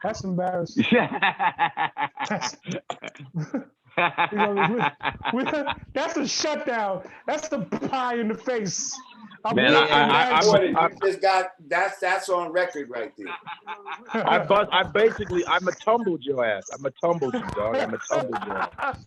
That's embarrassing. That's, that's a shutdown. That's the pie in the face. Man, I just got that's on record right there. I tumbled your ass. I'm a tumbled you, dog. I'm a tumbled your ass.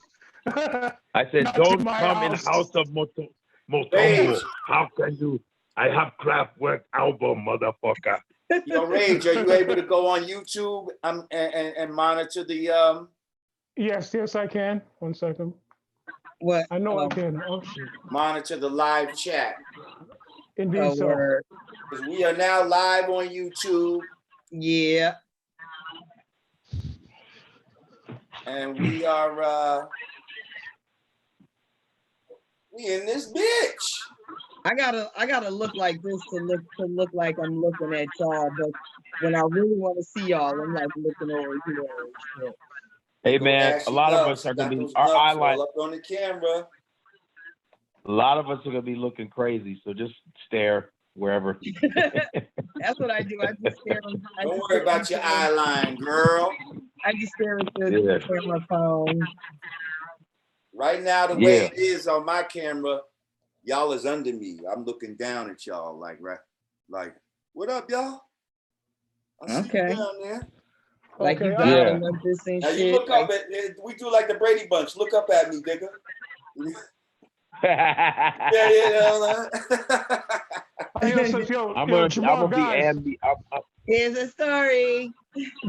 I said, don't come in house of Motombo. How can you? I have Kraftwerk album, motherfucker. Yo, Rage, are you able to go on YouTube and monitor the Yes, I can. 1 second. What? I know I can. Oh shit. Monitor the live chat. Indeed, so. Because we are now live on YouTube. Yeah. And we are we in this bitch. I gotta look like this to look like I'm looking at y'all, but when I really want to see y'all, I'm like looking over here. Hey man, a lot of us are gonna be our eyeline up on the camera. A lot of us are gonna be looking crazy, so just stare wherever. That's what I do. I just stare. Don't worry about your eyeline, girl. I just stare at the camera phone. Right now, the way it is on my camera, y'all is under me. I'm looking down at y'all like what up, y'all? I see you down there. Like you got this and now shit. You look up at we do like the Brady Bunch. Look up at me, Digga. I'm gonna be Andy. Here's a story.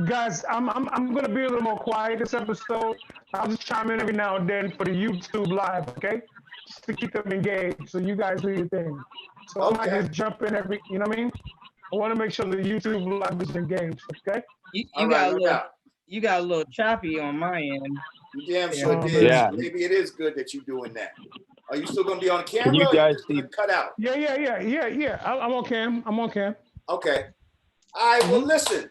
Guys, I'm gonna be a little more quiet this episode. I'll just chime in every now and then for the YouTube live, okay? Just to keep them engaged. So you guys do your thing. So I might just jump in every, you know what I mean? I want to make sure the YouTube live is engaged, okay? You got a little choppy on my end. You damn sure did. Yeah. Maybe it is good that you're doing that. Are you still gonna be on camera? Can you guys see? Cut out. Yeah. I'm on cam. Okay. All right. Well, listen.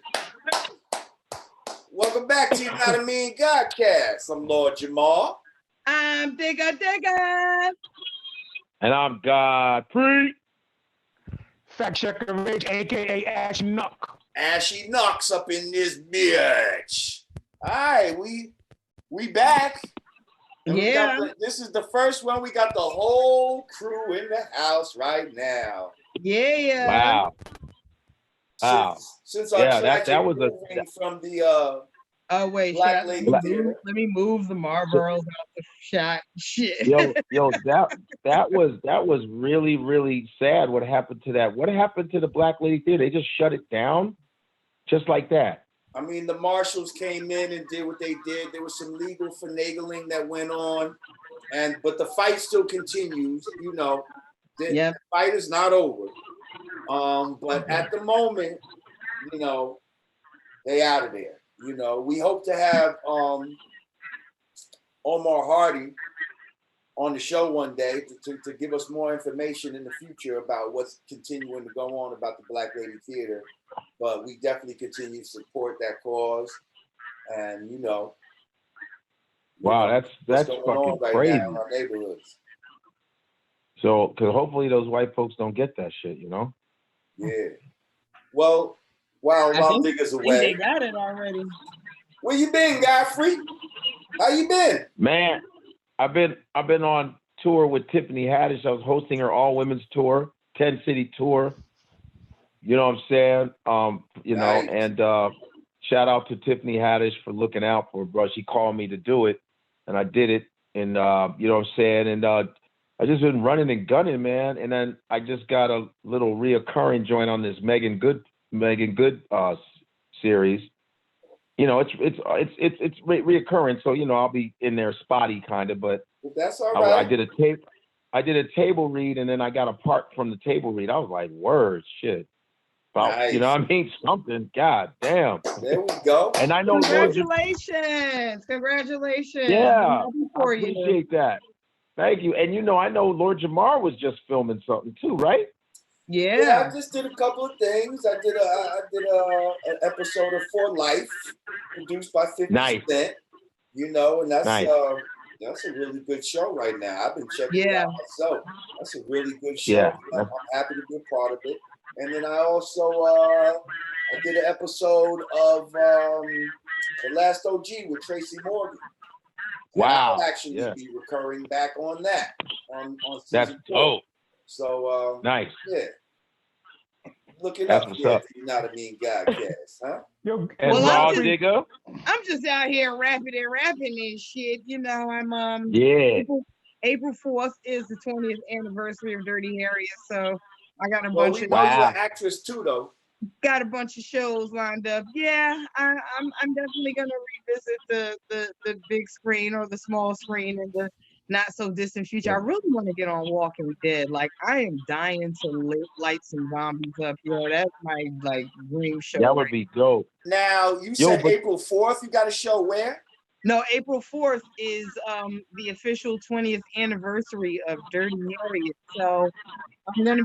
Welcome back to Yanadameen Godcast. I'm Lord Jamar. I'm Digga. And I'm Godfrey. Fact checker Rage, aka Ashy Nuck. Ashy Nucks up in this bitch. All right, we back. And this is the first one. We got the whole crew in the house right now. Yeah. Wow. Since our that was from the wait, Black Lady Theater. Let me move the Marlboros out the shot. Shit. Yo, that was really, really sad. What happened to that? What happened to the Black Lady Theater? They just shut it down, just like that. I mean, the marshals came in and did what they did. There was some legal finagling that went on, but the fight still continues. You know, the fight is not over. But at the moment, you know, they out of there. You know, we hope to have Omar Hardy on the show one day to give us more information in the future about what's continuing to go on about the Black Lady Theater. But we definitely continue to support that cause, and you know. Wow, that's fucking crazy. Now in our neighborhoods. So, because hopefully those white folks don't get that shit, you know. Yeah. Well, while Digga's away, they got it already. Where you been, Godfrey? How you been? Man, I've been on tour with Tiffany Haddish. I was hosting her all women's tour, 10-city tour. You know what I'm saying? You know, and shout out to Tiffany Haddish for looking out for her, bro. She called me to do it, and I did it. And you know what I'm saying? And I just been running and gunning, man. And then I just got a little reoccurring joint on this Megan Good series. You know, it's reoccurring, so you know I'll be in there spotty kind of, but that's all right. I did a table read, and then I got a part from the table read. I was like, word, shit. Nice. You know what I mean? Something. God damn. There we go. And I know Congratulations. Yeah. I appreciate that. Thank you. And you know, I know Lord Jamar was just filming something too, right? Yeah. I just did a couple of things. I did an episode of For Life, produced by 50 Cent. You know, and that's a really good show right now. I've been checking it out myself. That's a really good show. Yeah. I'm happy to be a part of it. And then I also I did an episode of The Last OG with Tracy Morgan. Wow. And I'll actually be recurring back on that on That's season 4. dope. So nice. Yeah. Look it That's up what's here. up. Yanadameen Godcast, huh? Yo, and Rah Digga. I'm just out here rapping and shit. You know, I'm April 4th is the 20th anniversary of Dirty Harry, so I got a bunch of. We know you're an actress too, though. Got a bunch of shows lined up. Yeah, I'm definitely gonna revisit the big screen or the small screen in the not so distant future. I really want to get on Walking Dead. Like I am dying to light some zombies up. Yo, that's my like dream show. That would be dope. Now you said April 4th. You got a show where? No, April 4th is the official 20th anniversary of Dirty Harry. So I'm gonna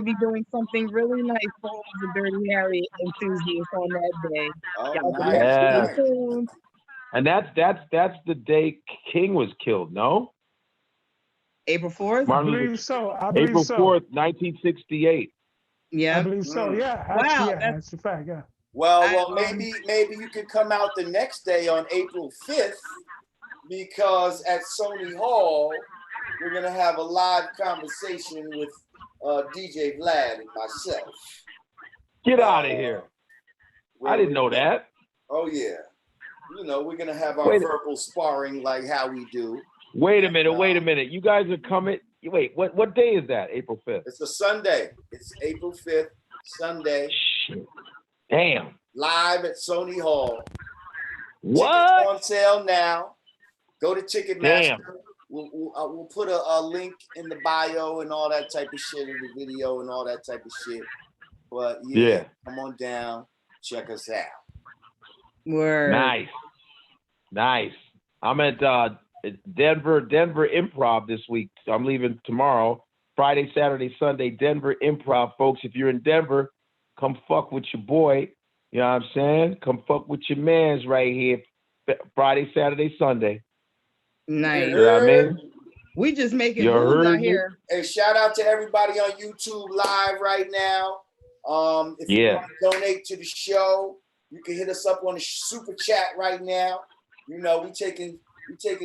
be doing something really nice for all the Dirty Harry enthusiasts on that day. Oh, nice. And that's the day King was killed, no? April 4th? I believe so. April 4th, 1968. Yeah. I believe so. Yeah. Wow. That's a fact. Yeah. Well, maybe you could come out the next day on April 5th, because at Sony Hall we're gonna have a live conversation with DJ Vlad and myself. Get out of here! I didn't know that. Oh yeah, you know we're gonna have our verbal sparring like how we do. Wait a minute. You guys are coming. Wait, what day is that? April 5th. It's a Sunday. It's April 5th, Sunday. Shit. Damn. Live at Sony Hall. What? Tickets on sale now. Go to Ticketmaster. Damn. We'll put a link in the bio and all that type of shit in the video and all that type of shit. But yeah. Come on down. Check us out. Word. Nice. I'm at Denver Improv this week. I'm leaving tomorrow. Friday, Saturday, Sunday, Denver Improv, folks. If you're in Denver, come fuck with your boy. You know what I'm saying? Come fuck with your mans right here. Friday, Saturday, Sunday. Nice. You know what I mean? We just making moves out here. Hey, shout out to everybody on YouTube live right now. If you want to donate to the show, you can hit us up on the super chat right now. You know, we taking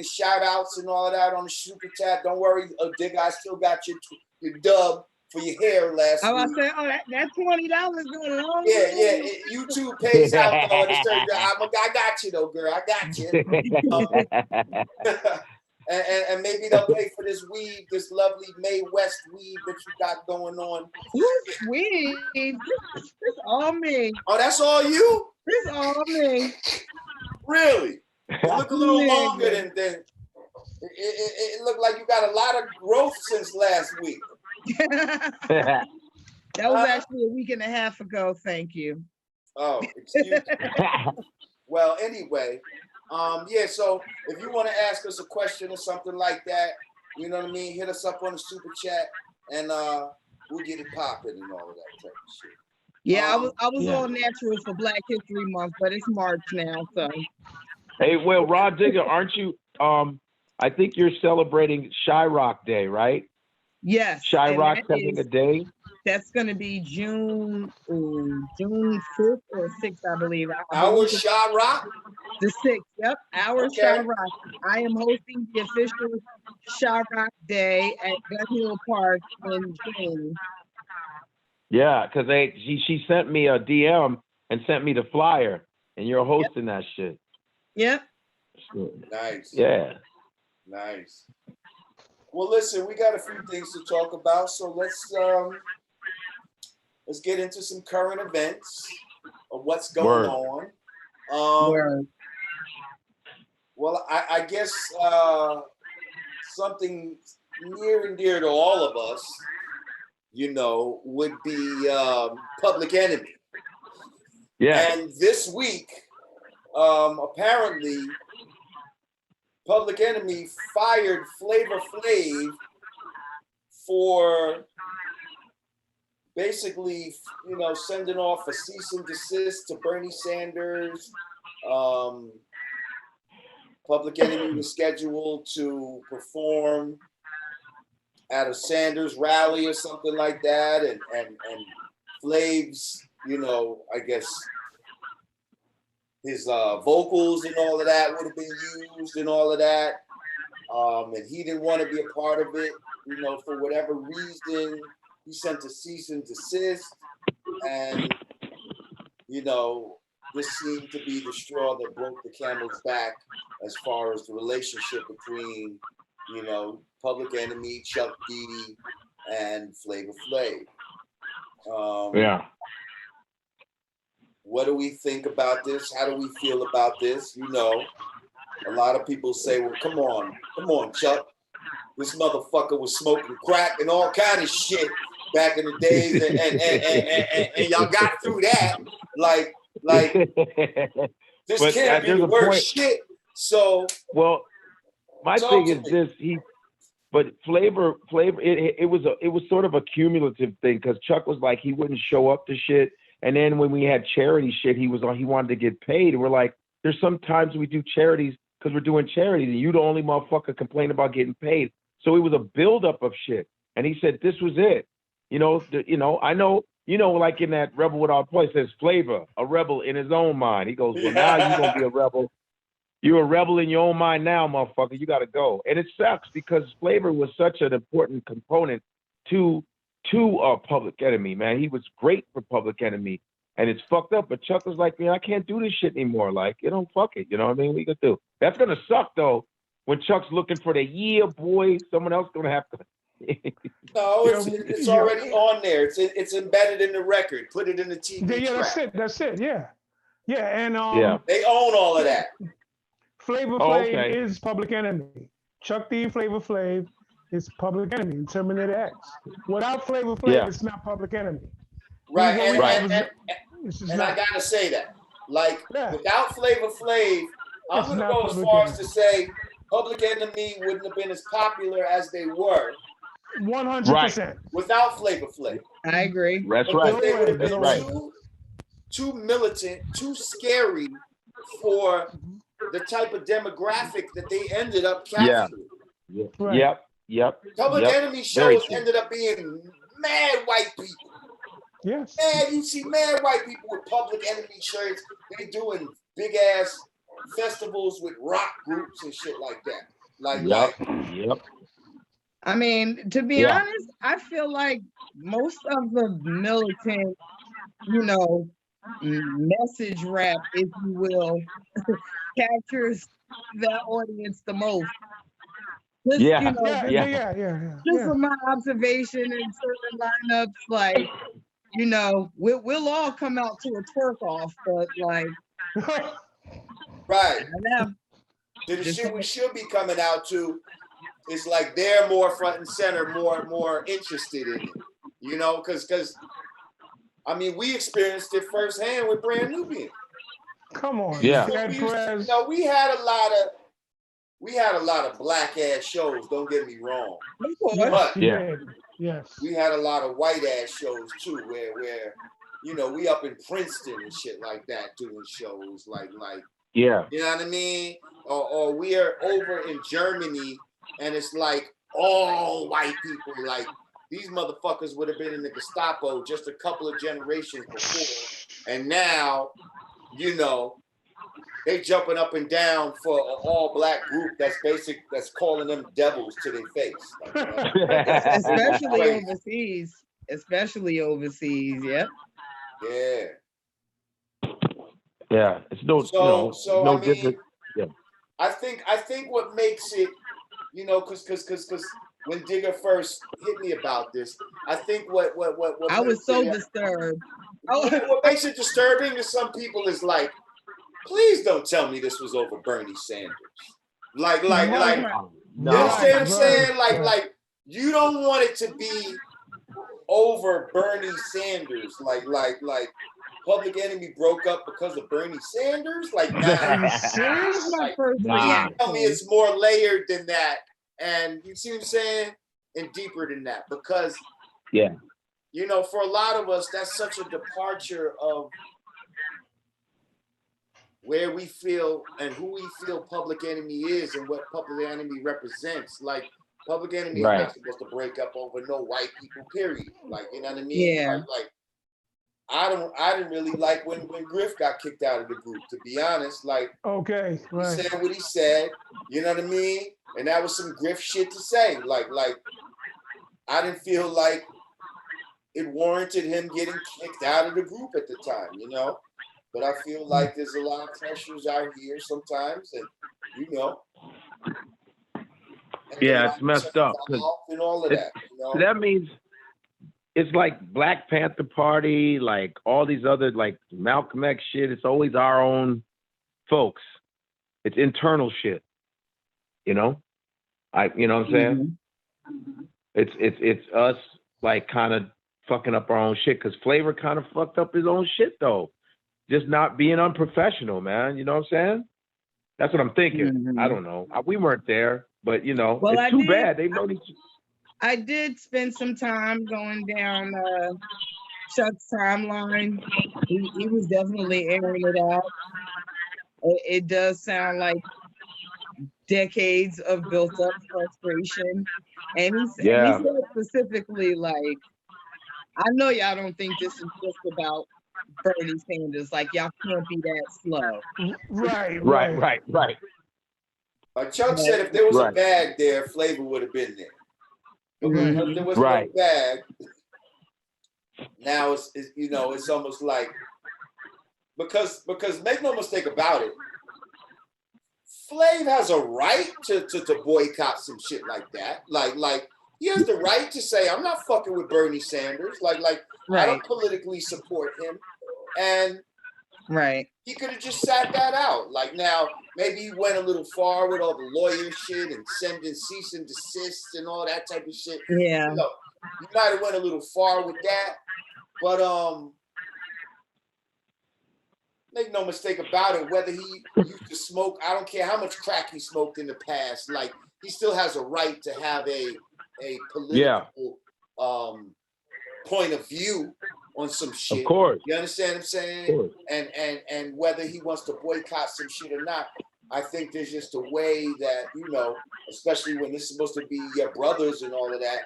shout outs and all of that on the super chat. Don't worry, Digga, I still got your dub for your hair last week. I say, that $20 going long. Yeah. YouTube pays out though. I got you though, girl. I got you. And maybe they'll pay for this weed, this lovely Mae West weed that you got going on. This weed, this all me. Oh, that's all you? This all me. Really? It look a little longer than it looked like you got a lot of growth since last week. That was actually a week and a half ago. Thank you. Oh, excuse me. Well, anyway, so if you want to ask us a question or something like that, you know what I mean, hit us up on the super chat and we'll get it popping and all of that type of shit. Yeah, I was all natural for Black History Month, but it's March now, so. Hey, well, Rah Digga, aren't you? I think you're celebrating Shyrock Day, right? Yes. Shyrock having a day. That's going to be June 5th or 6th, I believe. Our Shyrock? The 6th, yep. Our Shyrock. I am hosting the official Shyrock Day at Gun Hill Park in June. Yeah, because she sent me a DM and sent me the flyer, and you're hosting that shit. Yep. Nice. Yeah. Nice. Well, listen, we got a few things to talk about, so let's get into some current events of what's going on. Well, I guess something near and dear to all of us, you know, would be Public Enemy. Yeah. And this week, apparently, Public Enemy fired Flavor Flav for basically, you know, sending off a cease and desist to Bernie Sanders. Public Enemy was scheduled to perform at a Sanders rally or something like that, and Flav's you know, I guess his vocals and all of that would have been used and all of that. And he didn't want to be a part of it, you know, for whatever reason. He sent a cease and desist. And, you know, this seemed to be the straw that broke the camel's back as far as the relationship between, you know, Public Enemy, Chuck D, and Flavor Flav. Yeah. What do we think about this? How do we feel about this? You know, a lot of people say, well, come on, Chuck. This motherfucker was smoking crack and all kind of shit back in the days, and y'all got through that. Like this can't be the worst shit. So, well, my thing is this: but Flavor, it was sort of a cumulative thing because Chuck was like he wouldn't show up to shit, and then when we had charity shit, he wanted to get paid, and we're like, there's sometimes we do charities because we're doing charities, and you the only motherfucker complain about getting paid. So it was a buildup of shit, and he said this was it. You know, I know, like in that Rebel Without Voice, says Flavor, a rebel in his own mind. He goes, well, now you're gonna be a rebel. You're a rebel in your own mind now, motherfucker. You got to go. And it sucks because Flavor was such an important component to Public Enemy, man. He was great for Public Enemy. And it's fucked up. But Chuck was like, man, I can't do this shit anymore. Like, fuck it. You know what I mean? What you gonna do? That's going to suck, though, when Chuck's looking for the boy. Someone else going to have to. No, it's already on there. It's embedded in the record. Put it in the TV track. That's it. Yeah. Yeah. And they own all of that. Flavor Flav is Public Enemy. Chuck D, Flavor Flav is Public Enemy in Terminator X. Without Flavor Flav, it's not Public Enemy. Right, and I gotta say that. Like, without Flavor Flav, I'm gonna go as far as to say Public Enemy wouldn't have been as popular as they were. 100%. Without Flavor Flav. I agree. That's right. They would have been too militant, too scary for the type of demographic that they ended up capturing. Yep. Public Enemy shows ended up being mad white people. Yes. Man, you see mad white people with Public Enemy shirts. They doing big ass festivals with rock groups and shit like that. Yep. I mean, to be honest, I feel like most of the militant, message rap, if you will, captures that audience the most. Just, Just from my observation in certain lineups, like, we'll all come out to a twerk off, but like, right. The shit we should be coming out to is like they're more front and center, more interested in it, because I mean we experienced it firsthand with Brand Nubian. Come on, yeah. We had a lot of black ass shows. Don't get me wrong, but yes, we had a lot of white ass shows too, where we up in Princeton and shit like that doing shows like you know what I mean, or we are over in Germany and it's like all white people. Like these motherfuckers would have been in the Gestapo just a couple of generations before, and now they jumping up and down for an all black group that's calling them devils to their face. Especially overseas. Yep. Yeah, it's no different. Yeah. I think what makes it, because when Digga first hit me about this, I think what I was so disturbed. What makes it disturbing to some people is like, please don't tell me this was over Bernie Sanders. You understand what I'm saying? Like you don't want it to be over Bernie Sanders. Like Public Enemy broke up because of Bernie Sanders? Like, nah. Serious? My first reaction. Tell me it's more layered than that. And you see what I'm saying? And deeper than that. Because, for a lot of us, that's such a departure of where we feel and who we feel Public Enemy is and what Public Enemy represents. Like, Public Enemy is not supposed to break up over no white people, period. Like, you know what I mean? Yeah. Like I didn't really like when Griff got kicked out of the group, to be honest. Like, okay, right. He said what he said, you know what I mean? And that was some Griff shit to say. Like I didn't feel like it warranted him getting kicked out of the group at the time, you know? But I feel like there's a lot of pressures out here sometimes, and you know. Yeah, it's messed up. And all of that, you know? That means it's like Black Panther Party, like all these other, like Malcolm X shit. It's always our own folks. It's internal shit, you know? You know what I'm saying? Mm-hmm. It's us like kind of fucking up our own shit, because Flavor kind of fucked up his own shit though. Just not being unprofessional, man. You know what I'm saying? That's what I'm thinking. Mm-hmm. I don't know. We weren't there, but you know, well, it's too bad. They know these. I did spend some time going down Chuck's timeline. He was definitely airing it out. It does sound like decades of built up frustration. And he said specifically, like, I know y'all don't think this is just about Bernie Sanders. Like, y'all can't be that slow. Right. Chuck said if there was a bag there, Flavor would have been there. But because there was no bag, now it's you know, it's almost like, because make no mistake about it, Flav has a right to boycott some shit like that. Like he has the right to say, I'm not fucking with Bernie Sanders. Like I don't politically support him. And he could have just sat that out. Like, now, maybe he went a little far with all the lawyer shit and sending cease and desist and all that type of shit. Yeah. You know, you might have went a little far with that. But make no mistake about it, whether he used to smoke, I don't care how much crack he smoked in the past, like, he still has a right to have a political point of view on some shit. Of course. You understand what I'm saying? And whether he wants to boycott some shit or not, I think there's just a way that, you know, especially when this is supposed to be your brothers and all of that,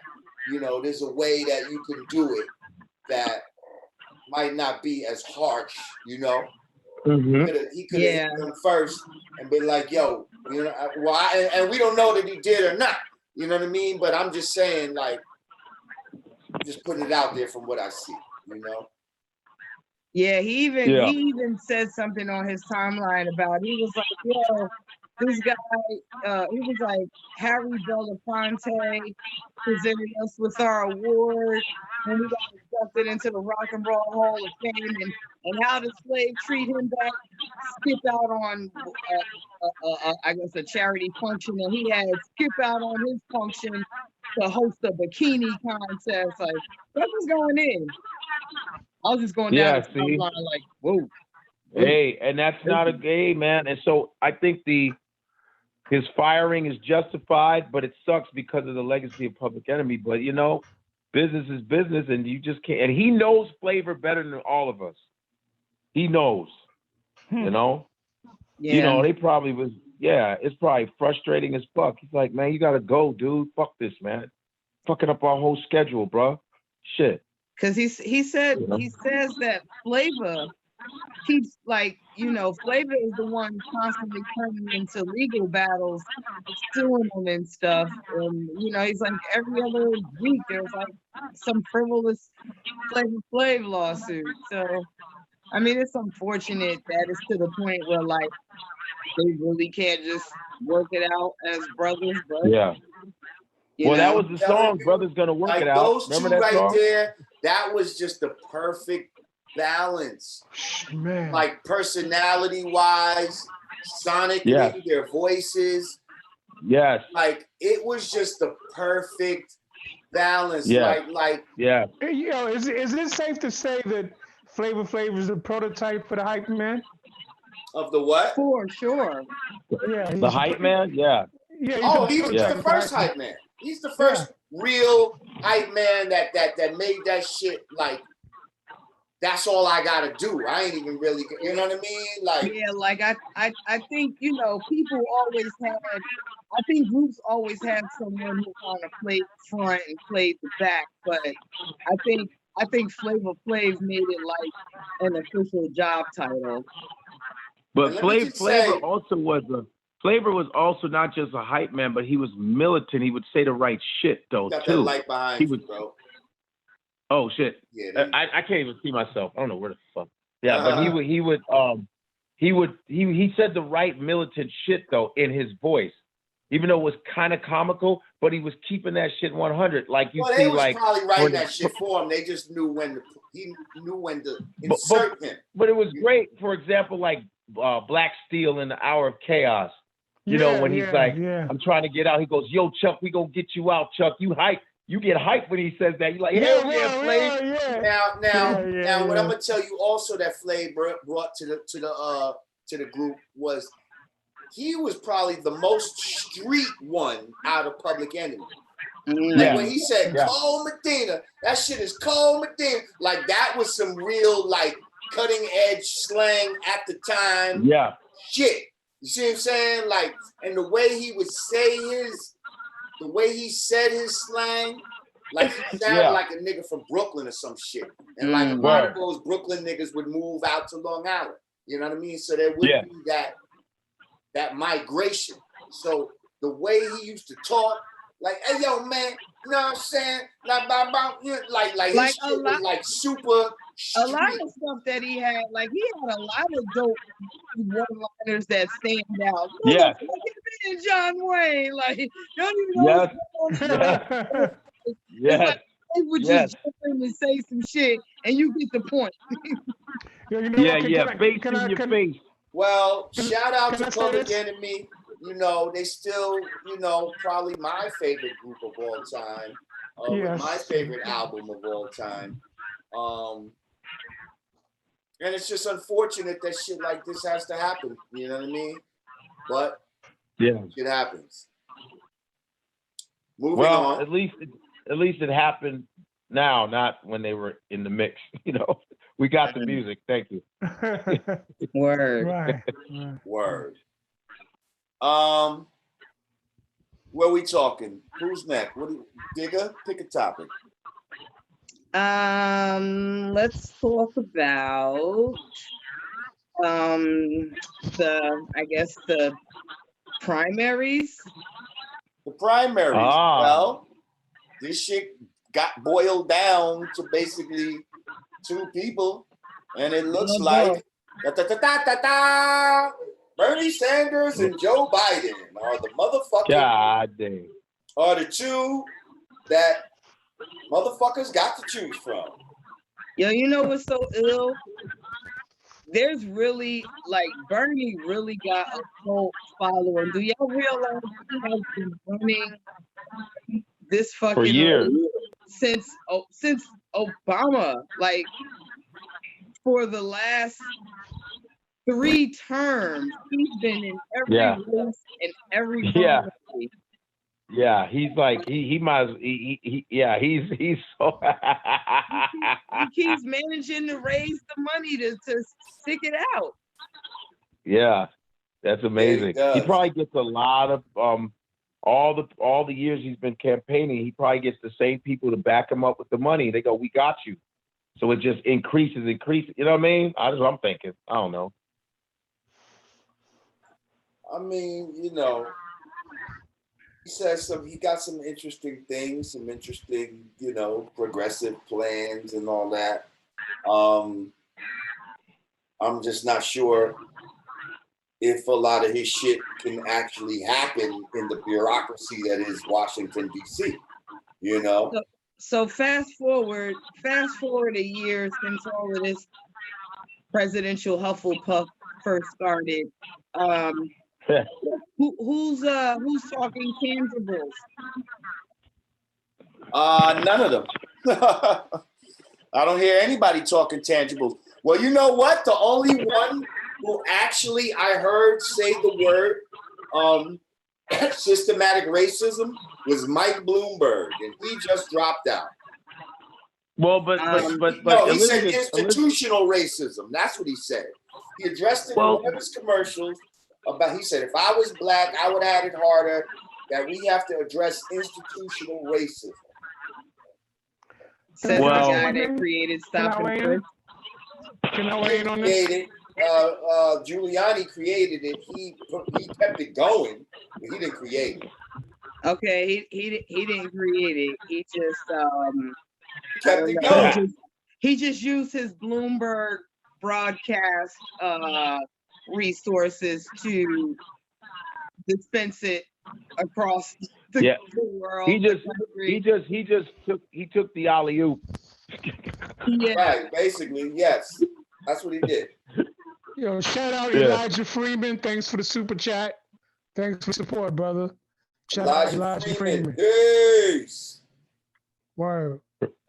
you know, there's a way that you can do it that might not be as harsh, you know? Mm-hmm. He could have hit them first and been like, yo, you know, and we don't know that he did or not. You know what I mean? But I'm just saying, like, just putting it out there from what I see, you know? Yeah, he even said something on his timeline about, he was like, yo, this guy, he was like, Harry Belafonte presented us with our award, and we got accepted into the Rock and Roll Hall of Fame, and how does Flav treat him back, skip out on, I guess, a charity function, and he had skip out on his function to host a bikini contest. Like, that was going in. I was just going down the line like, whoa. Hey, and that's not a gay, man. And so I think his firing is justified, but it sucks because of the legacy of Public Enemy. But, you know, business is business, and you just can't. And he knows Flavor better than all of us. He knows, you know? Yeah. You know, they probably was, it's probably frustrating as fuck. He's like, man, you got to go, dude. Fuck this, man. Fucking up our whole schedule, bro. Shit. Because he says that Flavor keeps, like, you know, Flavor is the one constantly turning into legal battles, suing them and stuff. And, you know, he's like, every other week there's like some frivolous Flavor Flav lawsuit. So, I mean, it's unfortunate that it's to the point where, like, they really can't just work it out as brothers. But, well, that was the song, Brothers Gonna Work It Out. Those Remember two that song? there, that was just the perfect balance. Man. Like, personality-wise, sonically, their voices. Yes. Like, it was just the perfect balance. Hey, you know, is it safe to say that Flavor Flav is a prototype for the hype man? Of the what? For sure. Yeah. The hype man? Yeah. Oh, he was the first hype man. He's the first real hype man that made that shit, like, that's all I gotta do. I ain't even really, you know what I mean? Like, yeah, like I think, you know, people always had, I think groups always had someone who kind of played front and played the back, but I think I think Flavor Flav made it like an official job title. But Flavor was also not just a hype man, but he was militant. He would say the right shit though got too. That light behind you, bro. Oh shit! Yeah, I can't even see myself. I don't know where the fuck. Yeah, but he said the right militant shit though in his voice, even though it was kind of comical. But he was keeping that shit 100. Like you see, like probably writing that shit for him. They just knew when to insert him. But it was great. For example, like Black Steel in the Hour of Chaos. You know when he's like, I'm trying to get out. He goes, "Yo, Chuck, we gonna get you out, Chuck. You hype." You get hyped when he says that. You're like, hell yeah, Flav. Now, what I'm gonna tell you also that Flav brought to the group was he was probably the most street one out of Public Enemy. Like when he said Cole Medina, that shit is Cole Medina. Like that was some real like cutting edge slang at the time. Yeah. Shit. You see what I'm saying? Like, and the way he would say the way he said his slang, like he sounded like a nigga from Brooklyn or some shit. And like a lot of those Brooklyn niggas would move out to Long Island. You know what I mean? So there would be that migration. So the way he used to talk, like, hey yo, man, you know what I'm saying? Like his shit was like super street. A lot of stuff that he had, like he had a lot of dope one-liners that stand out. Yeah. John Wayne, like don't even know what's going on. Like, they would just jump in and say some shit, and you get the point. Face in your face. Well, shout out to Public Enemy. You know, they still, you know, probably my favorite group of all time. My favorite album of all time. And it's just unfortunate that shit like this has to happen. You know what I mean? But it happens. Moving on. At least it happened now, not when they were in the mix. You know, we got the music. Thank you. Word. Right. Word. Where we talking? Who's next? Digga? Pick a topic. Let's talk about the primaries. The primaries. Well, this shit got boiled down to basically two people, and it looks like Bernie Sanders and Joe Biden are the motherfuckers. Are the two that motherfuckers got to choose from. Yo, you know what's so ill? There's really, like, Bernie really got a cult following. Do y'all realize he has been running this fucking for years since Obama, like for the last 3 terms, he's been in every race and every party. Yeah, he's like he's so he keeps managing to raise the money to stick it out. Yeah, that's amazing. He probably gets a lot of all the years he's been campaigning, he probably gets the same people to back him up with the money. They go, "We got you." So it just increases. You know what I mean? That's what I'm thinking. I don't know. I mean, you know, he got some interesting things, some interesting, you know, progressive plans and all that. I'm just not sure if a lot of his shit can actually happen in the bureaucracy that is Washington, D.C., you know? So fast forward a year since all of this presidential Hufflepuff first started. Who's talking tangibles? None of them. I don't hear anybody talking tangibles. Well, you know what? The only one who actually I heard say the word systematic racism was Mike Bloomberg, and he just dropped out. Well, but no, he said institutional racism. That's what he said. He addressed it in one of his commercials. He said, if I was black, I would have had it harder, that we have to address institutional racism. Says the Well, guy that created Stop and Frisk. Can I weigh in on this? Giuliani created it. He kept it going, but he didn't create it. Okay, he didn't create it. He just Kept it going. He just used his Bloomberg broadcast resources to dispense it across the world. He took the alley-oop. Yeah. Right, basically, yes. That's what he did. Yo, shout out Elijah Freeman. Thanks for the super chat. Thanks for support, brother. Shout out Elijah Freeman. Peace. Word.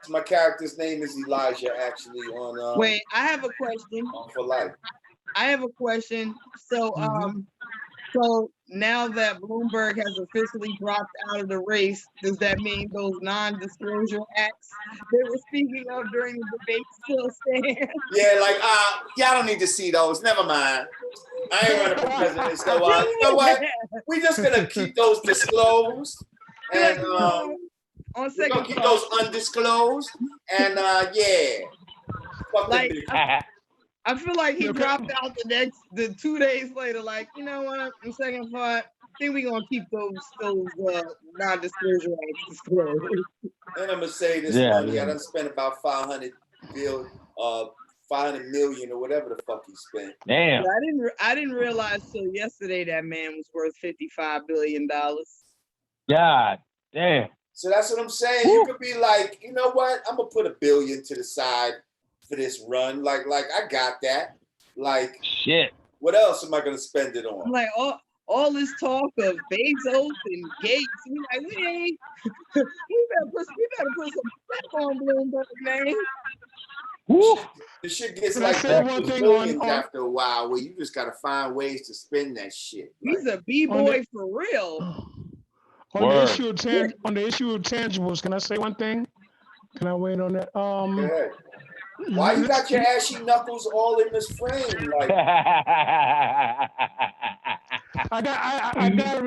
My character's name is Elijah, actually. On wait, I have a question. For life. I have a question. So, so now that Bloomberg has officially dropped out of the race, does that mean those non-disclosure acts they were speaking of during the debate still stand? Yeah, like, y'all don't need to see those. Never mind. I ain't running for president, so you know what? We just gonna keep those disclosed, and on we're gonna keep those undisclosed, and yeah. Like, I feel like he dropped out the 2 days later. Like, you know what? In second thought, I think we're gonna keep those non-disclosure acts disclosed. And I'm gonna say this money. I done spent about 500 million or whatever the fuck he spent. Damn. I didn't realize till yesterday that man was worth $55 billion. God damn. So that's what I'm saying. Woo. You could be like, you know what? I'm gonna put $1 billion to the side for this run. Like I got that. Like shit. What else am I gonna spend it on? Like all this talk of Bezos and Gates, we like, we better put some back on Bloomberg, man. Woo. The shit gets like millions after a while, where you just gotta find ways to spend that shit. He's a b-boy for real. On the issue of tangibles, can I say one thing? Can I wait on that? Why you got your ashy knuckles all in this frame? Like I gotta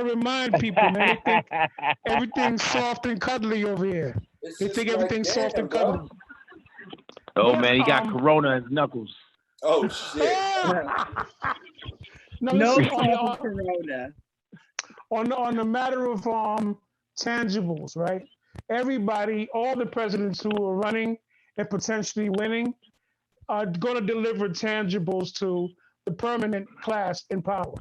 remind people, man. They think everything's soft and cuddly over here. They think everything's soft and cuddly. Oh man, he got corona in his knuckles. Oh shit. No corona. On the matter of tangibles, right? Everybody, all the presidents who are running and potentially winning are going to deliver tangibles to the permanent class in power.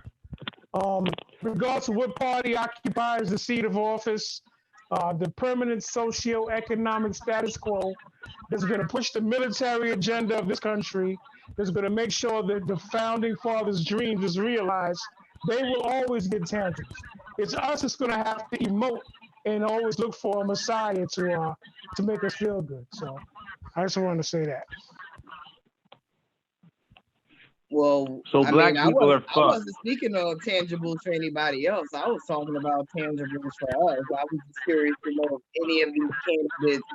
Regardless of what party occupies the seat of office, the permanent socio-economic status quo is going to push the military agenda of this country, is going to make sure that the founding fathers' dreams is realized. They will always get tangibles. It's us that's going to have to emote and always look for a messiah to make us feel good. So I just want to say that. Well, so black people are fucked. I wasn't speaking of tangibles for anybody else. I was talking about tangibles for us. I was just curious to know if any of these candidates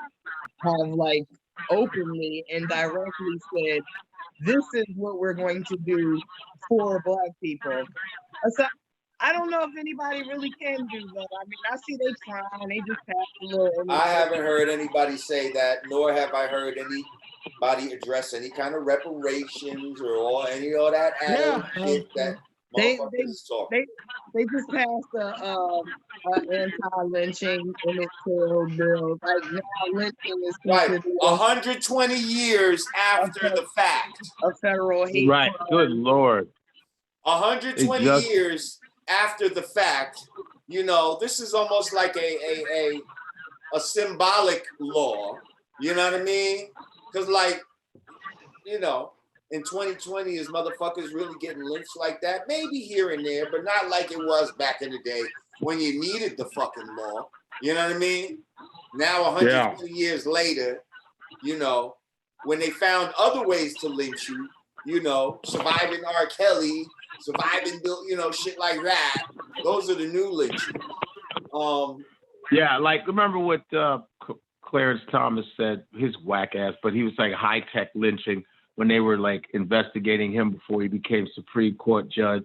have like openly and directly said, this is what we're going to do for black people. So, I don't know if anybody really can do that. I mean, I see they trying. They just pass a little. I haven't heard anybody say that, nor have I heard anybody address any kind of reparations or any of that shit that motherfuckers is talking. They just passed a anti-lynching immaterial bill. Like now, lynching is right 120 years after the fact. A federal hate right. crime. Good Lord. 120 years after the fact, you know, this is almost like a symbolic law. You know what I mean? Because, like, you know, in 2020, is motherfuckers really getting lynched like that? Maybe here and there, but not like it was back in the day when you needed the fucking law. You know what I mean? Now, 120 years later, you know, when they found other ways to lynch you, you know, surviving R. Kelly, surviving, you know, shit like that. Those are the new lynchings. Yeah, like remember what Clarence Thomas said, his whack ass, but he was like high-tech lynching when they were like investigating him before he became Supreme Court judge.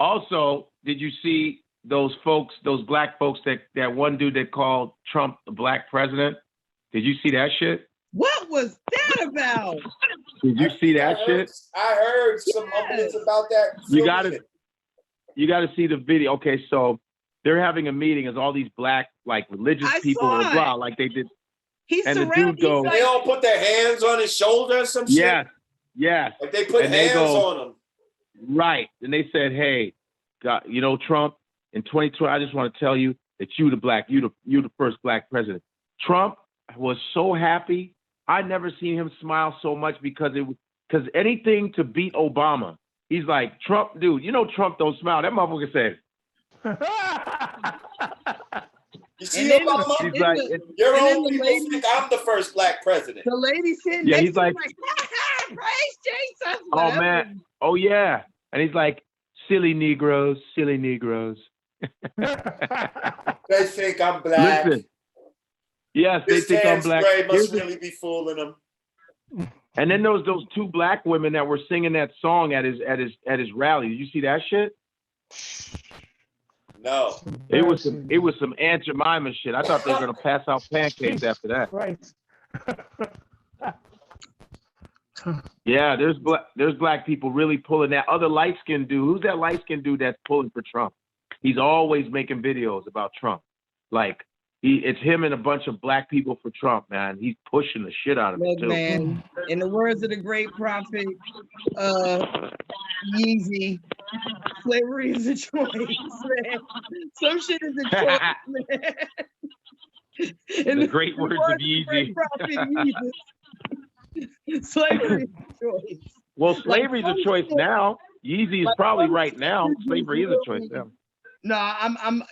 Also, did you see those folks, those black folks that one dude that called Trump a black president? Did you see that shit? What was that about? Did you see that shit? I heard some mumblings about that. You gotta see the video. Okay, so they're having a meeting as all these black, like religious people or blah, like they did. And the dude goes, they all put their hands on his shoulder or some shit? Yes. Like they put hands on him. Right. And they said, hey, God, you know, Trump, in 2020, I just want to tell you that you the first black president. Trump was so happy. I never seen him smile so much because anything to beat Obama. He's like, Trump, dude, you know Trump don't smile. That motherfucker said. You see Obama? Your own people think I'm the first black president. The lady sitting yeah, next he's like, praise Jesus. Oh, man. Oh, yeah. And he's like, silly Negroes, silly Negroes. They think I'm black. Listen. Yes, they think I'm black. Spray must really be fooling them. And then those two black women that were singing that song at his rally. Did you see that shit? No. It was some Aunt Jemima shit. I thought they were gonna pass out pancakes after that. Right. Yeah, there's black people really pulling that other light-skinned dude. Who's that light-skinned dude that's pulling for Trump? He's always making videos about Trump. Like it's him and a bunch of black people for Trump, man. He's pushing the shit out of it too. Man, in the words of the great prophet, Yeezy, slavery is a choice, man. Some shit is a choice, man. In the great words of Yeezy. Slavery is a choice. Well, slavery's a choice now. Yeezy is probably right now. Slavery is a choice now. No, I'm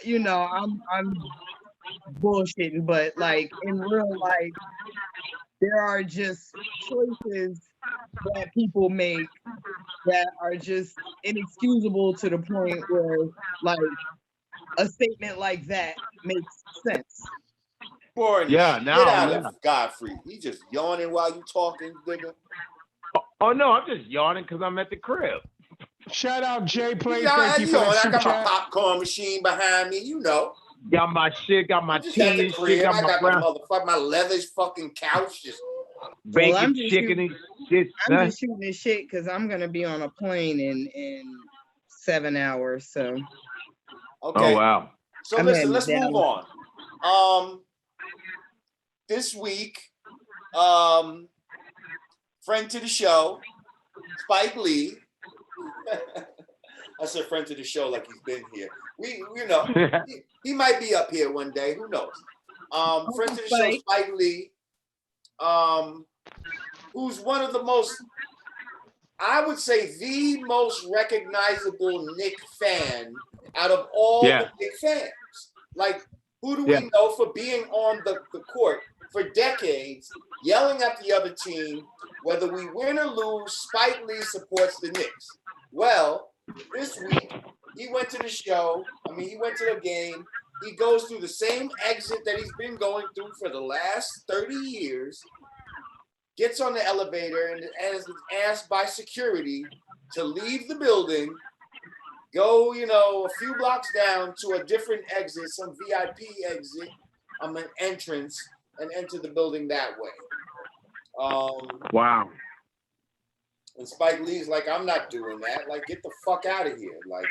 bullshitting, but like in real life, there are just choices that people make that are just inexcusable to the point where like a statement like that makes sense. Boy, yeah, now get out of Godfrey. He just yawning while you talking, nigga. Oh no, I'm just yawning because I'm at the crib. Shout out Jay Play. Thank you for that I got my popcorn machine behind me, you know. Got my shit, got my tea and shit, got my leather fucking couch just bacon, chicken and shit. I'm just shooting this shit because I'm gonna be on a plane in 7 hours. So okay. Oh wow. So listen, let's move on. This week, friend to the show, Spike Lee. I said friend to the show like he's been here. You know, he might be up here one day. Who knows? Friend to the show, Spike Lee, who's one of the most, I would say, the most recognizable Knicks fan out of all the Knicks fans. Like, who do we know for being on the court for decades, yelling at the other team, whether we win or lose, Spike Lee supports the Knicks. Well, this week, he went to the show. He went to the game. He goes through the same exit that he's been going through for the last 30 years, gets on the elevator and is asked by security to leave the building, go, a few blocks down to a different exit, some VIP exit, an entrance, and enter the building that way. Wow. And Spike Lee's like, I'm not doing that. Like, get the fuck out of here. Like,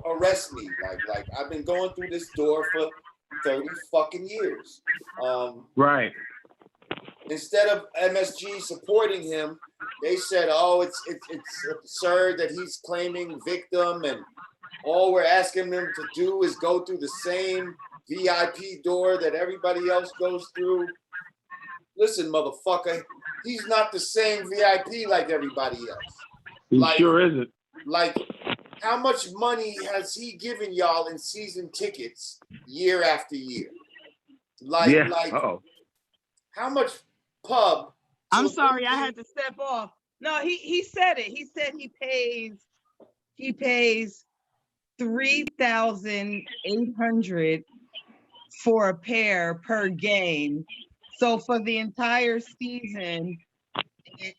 arrest me. Like I've been going through this door for 30 fucking years. Right. Instead of MSG supporting him, they said, oh, it's absurd that he's claiming victim, and all we're asking him to do is go through the same VIP door that everybody else goes through. Listen, motherfucker, he's not the same VIP like everybody else. He sure isn't. Like, how much money has he given y'all in season tickets year after year? How much pub? I'm sorry, I had to step off. No, he said it. He said he pays $3,800 for a pair per game. So for the entire season, it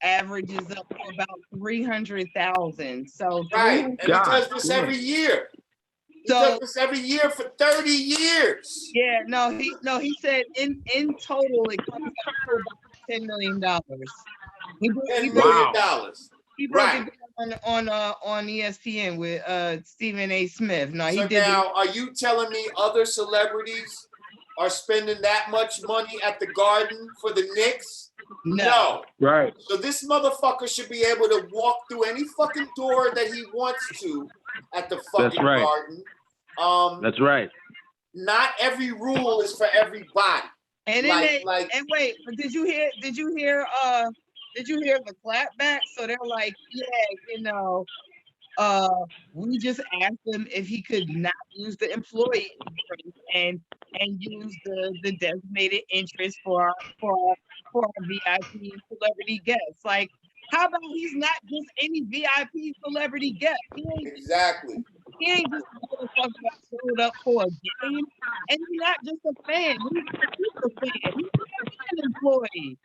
averages up to about $300,000. So right, and he does this every year. He does this every year for 30 years. Yeah, he said in total it comes out to about $10 million. $10 million. He broke it down on ESPN with Stephen A. Smith. No, he did. Now, are you telling me other celebrities are spending that much money at the Garden for the Knicks? No. Right. So this motherfucker should be able to walk through any fucking door that he wants to at the fucking Garden. That's right. Not every rule is for everybody. And then and wait, but did you hear the clapback? So they're like, yeah, we just asked him if he could not use the employee interest and use the designated interest for our VIP celebrity guests. Like, how about he's not just any VIP celebrity guest? Exactly. He ain't just a motherfucker that showed up for a game, and he's not just a fan. He's a fan. He's an employee.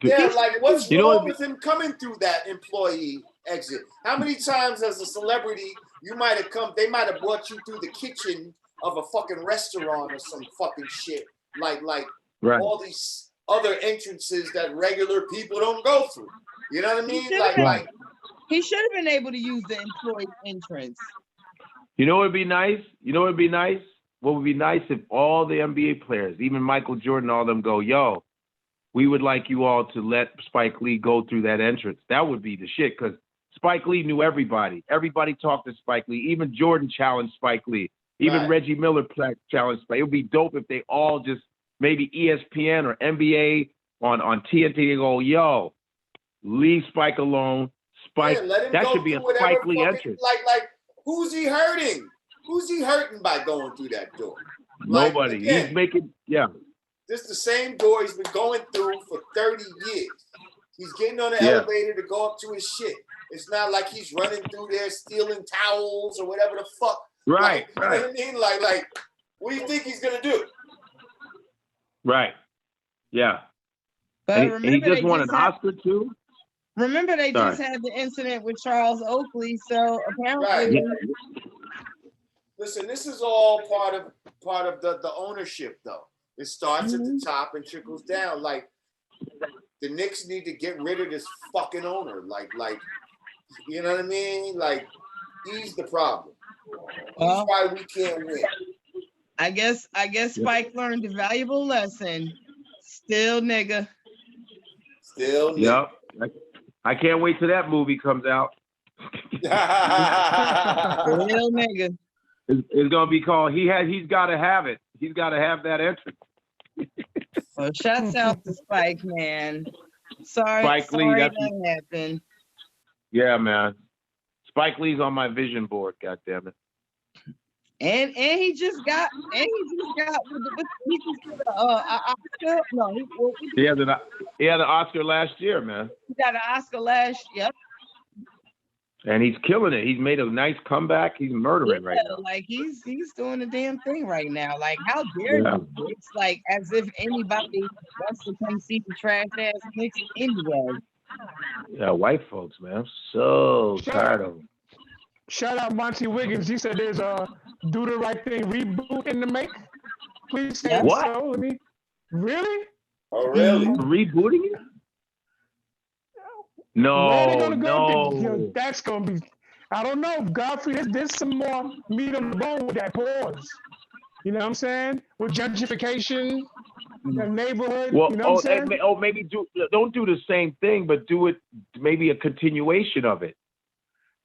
Yeah, like what's wrong with him coming through that employee exit? How many times as a celebrity they might have brought you through the kitchen of a fucking restaurant or some fucking shit. Like all these other entrances that regular people don't go through. You know what I mean? He should have been able to use the employee entrance. You know what would be nice? What would be nice if all the NBA players, even Michael Jordan, all of them go, yo, we would like you all to let Spike Lee go through that entrance. That would be the shit, because Spike Lee knew everybody. Everybody talked to Spike Lee. Even Jordan challenged Spike Lee. Even Reggie Miller challenged Spike. It would be dope if they all just, maybe ESPN or NBA on TNT, they go, yo, leave Spike alone. Spike, that should be a Spike Lee entrance. Like, who's he hurting? Who's he hurting by going through that door? Nobody. Again, he's making, This is the same door he's been going through for 30 years. He's getting on the elevator to go up to his shit. It's not like he's running through there stealing towels or whatever the fuck. Right. You know what I mean? Like, what do you think he's gonna do? Right. Yeah. But and he just won an Oscar too. Remember, they just had the incident with Charles Oakley, so apparently. Right. Listen, this is all part of the ownership, though. It starts at the top and trickles down. Like, the Knicks need to get rid of this fucking owner. Like, you know what I mean? Like, he's the problem. That's why we can't win. I guess Spike learned a valuable lesson. Still nigga. Still nigga. Yep. I can't wait till that movie comes out. Still nigga. It's gonna be called He's Gotta Have It. He's gotta have that entrance. Well, shouts out to Spike, man. Sorry that happened. Yeah, man. Spike Lee's on my vision board, goddammit. And he just got he had an Oscar last year, man. He got an Oscar last year. And he's killing it. He's made a nice comeback. He's murdering right now. Like he's doing the damn thing right now. Like, how dare you? It's like as if anybody wants to come see the trash ass Knicks anyway. Yeah, white folks, man. I'm so tired of them. Shout out Monty Wiggins. He said there's a Do the Right Thing reboot in the make. Please say what? So. Really? Oh, really? Rebooting it? No. That's gonna be. I don't know, Godfrey. There's some more meat on the bone with that pause. You know what I'm saying? With gentrification, the neighborhood. Well, you know what I'm saying? Maybe don't do the same thing, but do it maybe a continuation of it.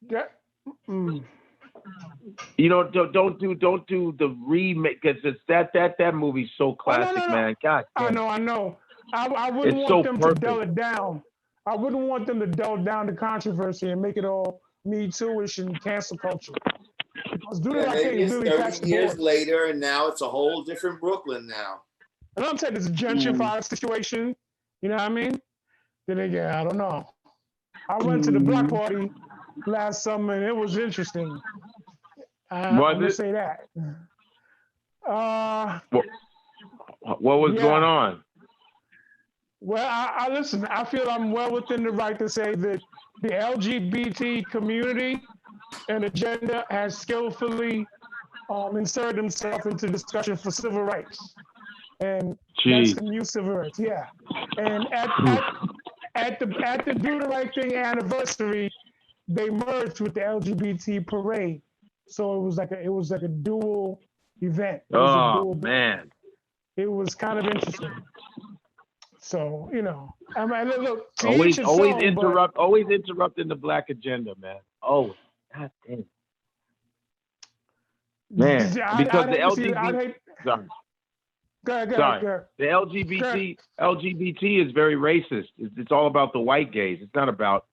Yeah. You know, don't do the remake, because it's that movie's so classic, man. God. I know. I wouldn't want them to dull it down. I wouldn't want them to dull down the controversy and make it all Me Too-ish and cancel culture. Because do the right thing really 30 years later, and now it's a whole different Brooklyn now. And I'm saying it's a gentrified situation. You know what I mean? Then again, I don't know. I went to the block party last summer, and it was interesting. I'm gonna say that. What was going on? Well, I listen. I feel I'm well within the right to say that the LGBT community and agenda has skillfully inserted himself into discussion for civil rights and Jeez. Mexican youth civil rights. Yeah, and at the Do the Right Thing anniversary, they merged with the LGBT parade, so it was like a dual event. It was a dual, man, it was kind of interesting. So I mean, look, always interrupting the black agenda, man. Oh, God damn. Man, because the LGBT. Sorry. The LGBT is very racist. It's all about the white gays. It's not about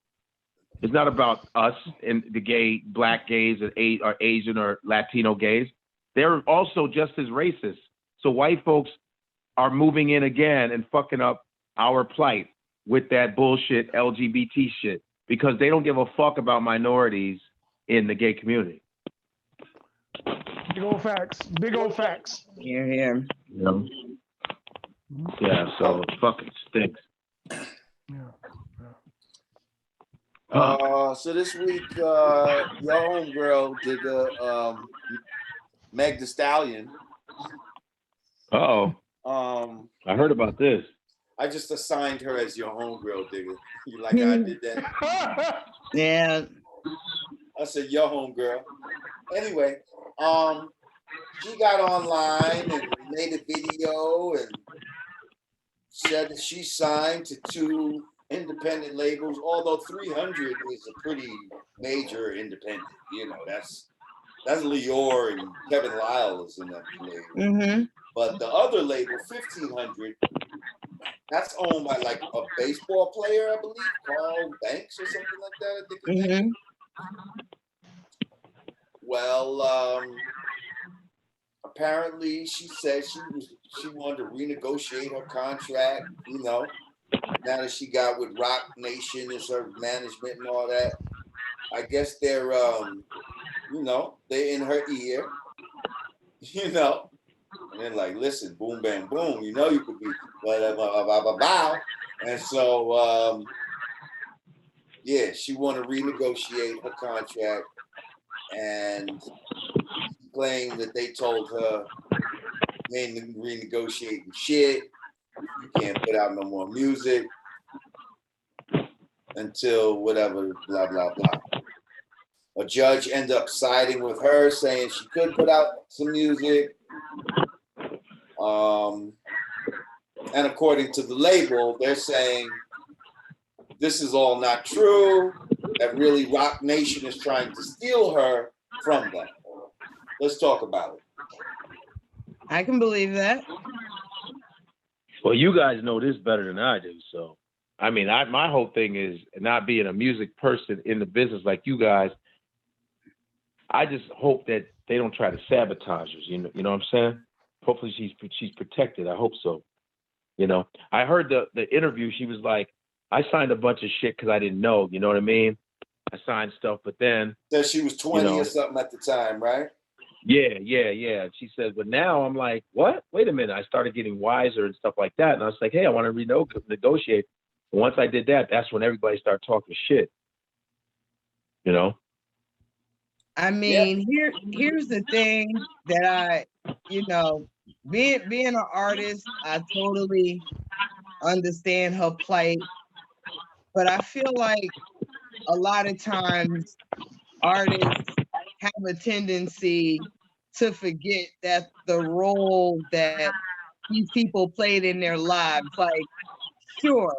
us and the gay, black gays or Asian or Latino gays. They're also just as racist. So white folks are moving in again and fucking up our plight with that bullshit LGBT shit because they don't give a fuck about minorities in the gay community. Big old facts. Big old facts. Yeah. Yeah, so it fucking stinks. So this week, your homegirl Digga, Megan Thee Stallion. I heard about this. I just assigned her as your homegirl, Digga. You like how I did that? Yeah. I said your homegirl. Anyway, she got online and made a video and said that she signed to 2 independent labels, although 300 is a pretty major independent. That's Lior and Kevin Lyle is in that label. Mm-hmm. But the other label, 1500, that's owned by like a baseball player, I believe, Carl Banks or something like that. I think. Mm-hmm. Well, apparently she said she wanted to renegotiate her contract, now that she got with Roc Nation as her management and all that. I guess they're they're in her ear, and they're like, listen, boom, bam, boom, you could be blah, blah, blah, blah, blah. And so, she wanted to renegotiate her contract and claimed that they told her they ain't renegotiating shit. You can't put out no more music until whatever, blah, blah, blah. A judge ended up siding with her, saying she could put out some music. And according to the label, they're saying this is all not true, that really Roc Nation is trying to steal her from them. Let's talk about it. I can believe that. Well, you guys know this better than I do. So, I mean, my whole thing is not being a music person in the business like you guys. I just hope that they don't try to sabotage her. You know what I'm saying? Hopefully she's protected. I hope so. I heard the interview. She was like, I signed a bunch of shit because I didn't know. You know what I mean? I signed stuff, but then that she was 20 or something at the time, right? Yeah. She said, but now I'm like, what? Wait a minute. I started getting wiser and stuff like that. And I was like, hey, I want to renegotiate. And once I did that, that's when everybody started talking shit. I mean, here's the thing that I, being an artist, I totally understand her plight, but I feel like a lot of times artists have a tendency to forget that the role that these people played in their lives. Like, sure,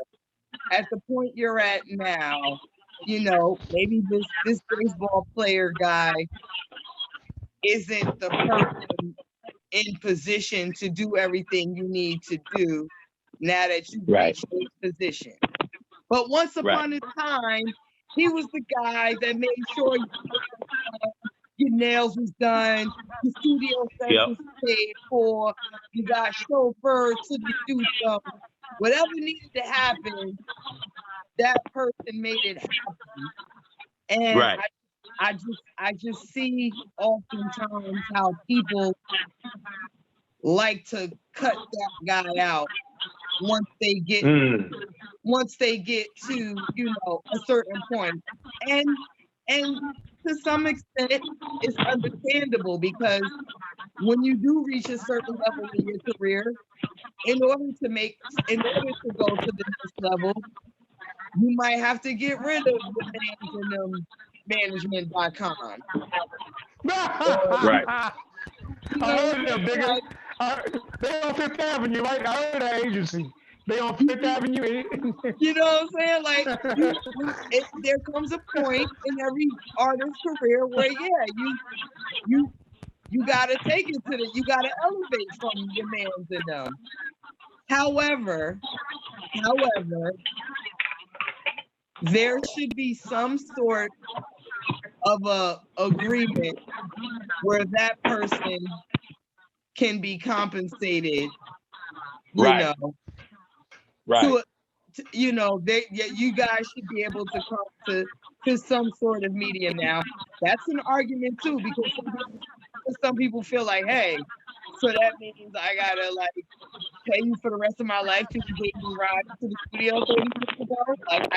at the point you're at now, maybe this baseball player guy isn't the person in position to do everything you need to do now that you've reached this position. But once upon a time, he was the guy that made sure your nails was done, the studio sessions paid for, you got chauffeur to the studio. Whatever needed to happen, that person made it happen. And I just see oftentimes how people like to cut that guy out once they get to a certain point. And to some extent, it's understandable because when you do reach a certain level in your career, in order to go to the next level, you might have to get rid of the management.com. Right. I heard them, nigga. They on Fifth Avenue, right? I heard that agency. They on Fifth Avenue. You know what I'm saying? Like, there comes a point in every artist's career where, you gotta take it to you gotta elevate from your mans and them. However, there should be some sort of a agreement where that person can be compensated, you know. Right. You guys should be able to come to some sort of medium now. That's an argument too, because some people feel like, hey, so that means I gotta like pay you for the rest of my life because you gave me rides to the studio 30 minutes ago. Like,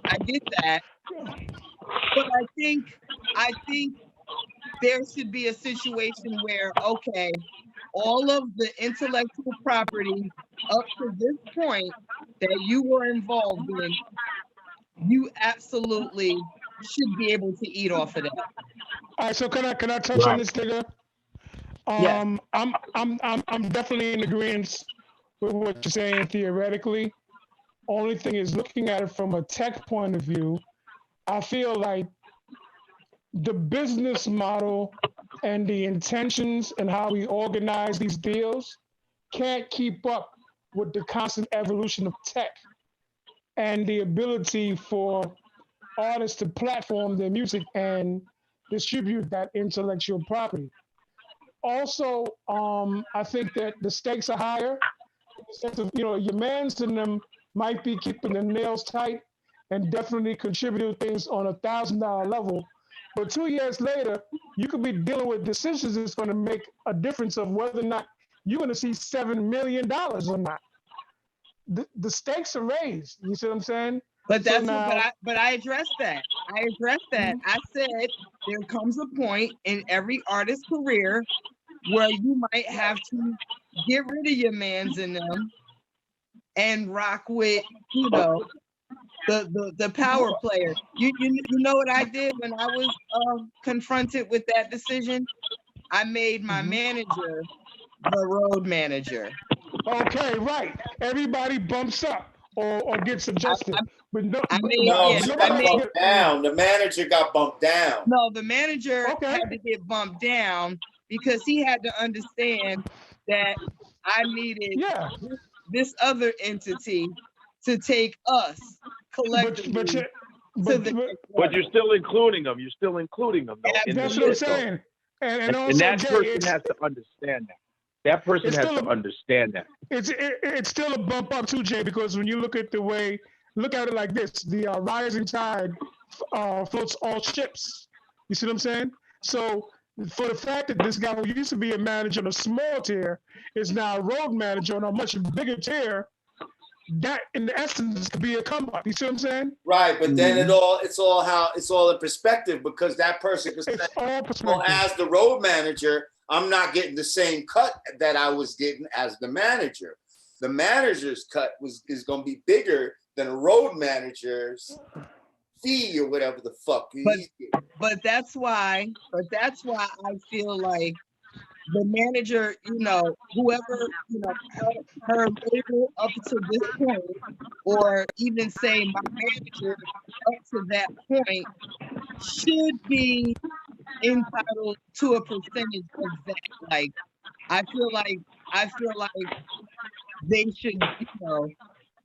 I get that. But I think there should be a situation where, okay, all of the intellectual property up to this point that you were involved in, you absolutely should be able to eat off of that. All right, so can I touch on this, nigga? Yeah. I'm definitely in agreement with what you're saying theoretically. Only thing is, looking at it from a tech point of view, I feel like the business model and the intentions and how we organize these deals can't keep up with the constant evolution of tech and the ability for artists to platform their music and distribute that intellectual property. Also, I think that the stakes are higher in the sense of, your mans and them might be keeping their nails tight and definitely contributing things on $1,000 level. But 2 years later, you could be dealing with decisions that's going to make a difference of whether or not you're going to see $7 million or not. The stakes are raised. You see what I'm saying? But that's but I addressed that. I said there comes a point in every artist's career where you might have to get rid of your mans in them and rock with, the power player. You know what I did when I was confronted with that decision? I made my manager the road manager. Okay, right. Everybody bumps up or gets adjusted. But bumped down. The manager got bumped down. No, the manager had to get bumped down because he had to understand that I needed this other entity to take us collectively. But you're still including them. You're still including them, though. That's what I'm saying. And also, that person has to understand that. That person has to understand that. It's still a bump up too, Jay, because when you look at it like this, the rising tide floats all ships. You see what I'm saying? So for the fact that this guy who used to be a manager on a small tier is now a road manager on a much bigger tier, that in the essence could be a come up. You see what I'm saying? Right, but then it's all in perspective, because that person could say, well, as the road manager, I'm not getting the same cut that I was getting as the manager. The manager's cut is going to be bigger than a road manager's fee or whatever the fuck. But that's why I feel like the manager, whoever, her label up to this point, or even say my manager up to that point, should be entitled to a percentage of that. Like, I feel like they should,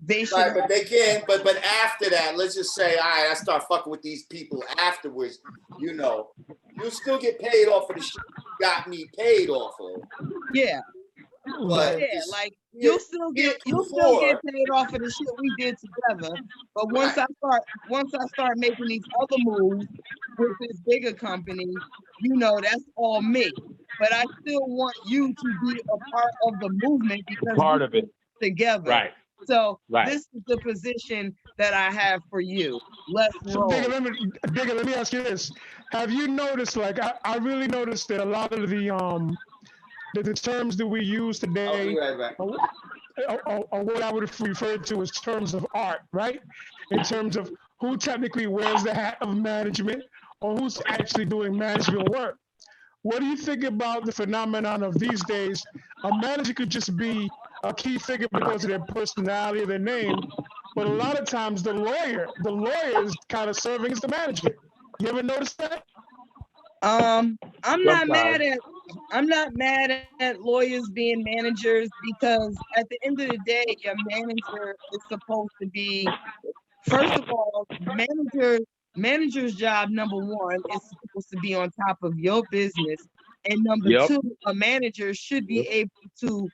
they should. Right, but they can't. But after that, let's just say, all right, I start fucking with these people afterwards. You still get paid off of the shit you got me paid off of. Yeah. But like you'll still get paid off of the shit we did together. But once I start making these other moves with this bigger company, that's all me. But I still want you to be a part of the movement because part of it together. Right. So this is the position that I have for you. Let's roll. So Digga, let me ask you this. Have you noticed, like, I really noticed that a lot of the terms that we use today are what I would refer to as terms of art, right? In terms of who technically wears the hat of management or who's actually doing management work. What do you think about the phenomenon of these days? A manager could just be a key figure because of their personality or their name, but a lot of times the lawyer is kind of serving as the manager. You ever notice that? I'm not mad at lawyers being managers, because at the end of the day, your manager is supposed to be, first of all, manager's job, number one, is supposed to be on top of your business. And number two, a manager should be able to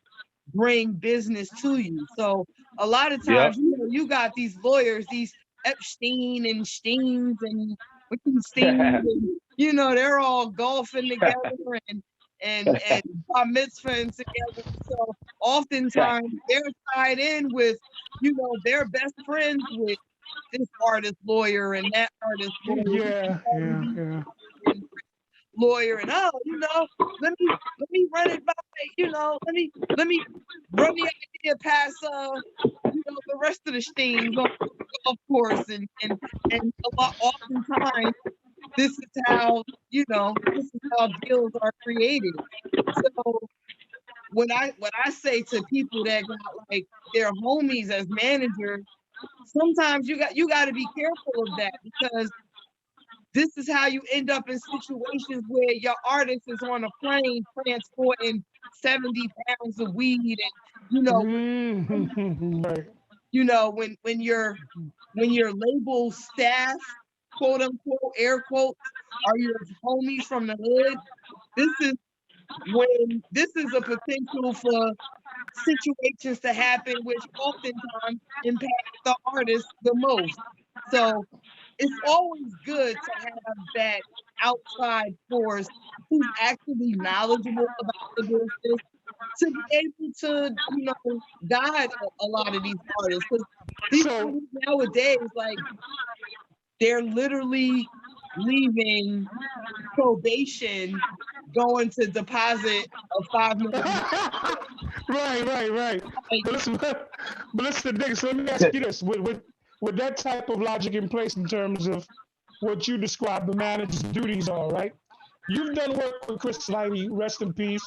bring business to you. So a lot of times, you got these lawyers, these Epstein and Steens and Wickenstein, and, they're all golfing together and bar mitzvahing together. So oftentimes they're tied in with, they're best friends with this artist lawyer and that artist lawyer. Lawyer and let me run it by, let me run the idea past the rest of the Steens, of course, and oftentimes this is how deals are created. So when I say to people that got like their homies as managers, sometimes you got to be careful of that, because this is how you end up in situations where your artist is on a plane transporting 70 pounds of weed, and when your label staff, quote unquote, air quotes, are your homies from the hood, this is a potential for situations to happen, which oftentimes impact the artist the most. So it's always good to have that outside force who's actually knowledgeable about the business to be able to, guide a lot of these artists. Because these artists nowadays, like, they're literally leaving probation, going to deposit a $5 million. Right. But listen, Dick, so let me ask you this. With that type of logic in place in terms of what you describe the manager's duties are, right? You've done work with Chris Lighty, rest in peace.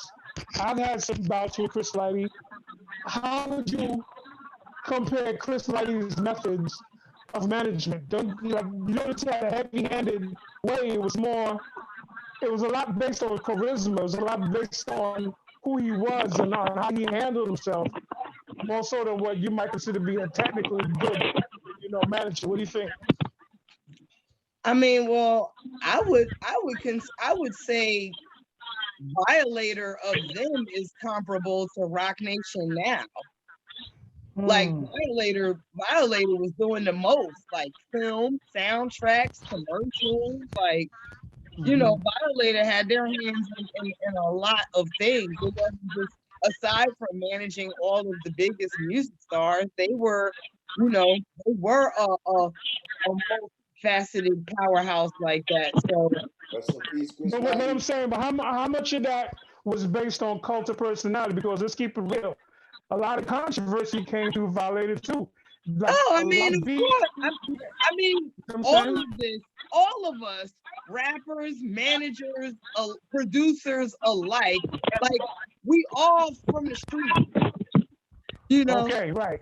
I've had some bouts with Chris Lighty. How would you compare Chris Lighty's methods of management? You notice he had a heavy-handed way. It was a lot based on charisma. It was a lot based on who he was and on how he handled himself, more so than what you might consider to be a technically good, manager. What do you think? I mean, well, I would say Violator of them is comparable to Roc Nation now. Like Violator was doing the most, like film, soundtracks, commercials, like Violator had their hands in a lot of things. It wasn't just, aside from managing all of the biggest music stars, they were a multifaceted powerhouse like that. So, but what I'm saying, but how much of that was based on cult of personality? Because let's keep it real, a lot of controversy came through Violator too. Like, of course. I mean, all of us, rappers, managers, producers alike, like, we all from the street. Okay, right.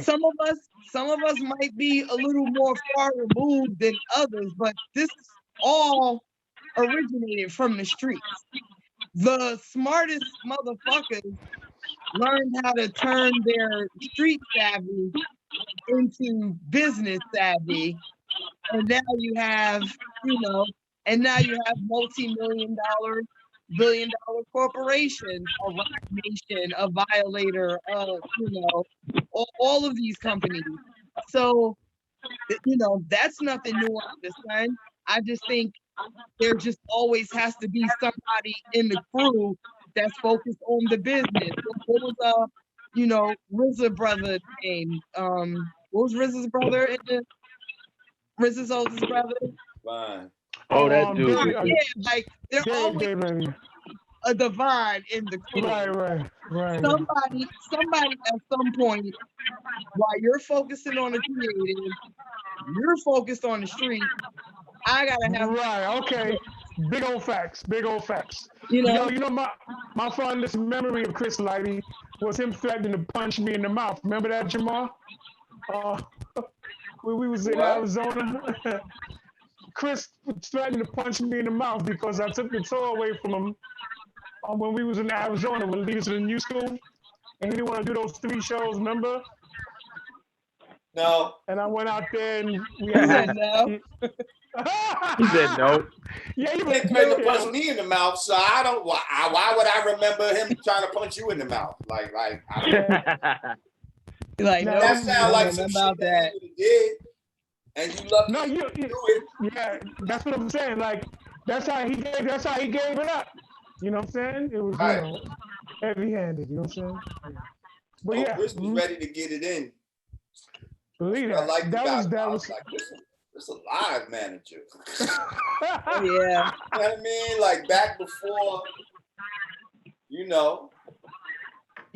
Some of us might be a little more far removed than others, but this all originated from the streets. The smartest motherfuckers learned how to turn their street savvy into business savvy, and now you have multi-million-dollar, billion-dollar corporations, a Roc Nation, a Violator, all of these companies. So, that's nothing new under the sun. I just think there just always has to be somebody in the crew that's focused on the business. What was RZA brother name? what was Riz's brother? Riz's oldest brother? Fine. Oh, that dude. Yeah, like they're always a divide in the crew. Right. Somebody at some point, while you're focusing on the creative, you're focused on the street. I gotta have right. Okay, big old facts. You know, my fondest memory of Chris Lighty was him threatening to punch me in the mouth. Remember that, Jamar? When we was in Arizona, Chris was threatening to punch me in the mouth because I took the tour away from him when we was in Arizona when he was in new school, and he didn't want to do those 3 shows. Remember? No. And I went out there and we said no. He said no. Yeah, he didn't threaten to punch me in the mouth, so I don't. Why would I remember him trying to punch you in the mouth? Like no, that sounds like some about shit that. You did, and you love no, you do it. Yeah, that's what I'm saying. Like that's how he gave it up. You know what I'm saying? It was heavy-handed. You know what I'm saying? But yeah, Chris was ready to get it in. Believe that. I like That was like this a live manager. Oh, yeah. You know what I mean? Like back before,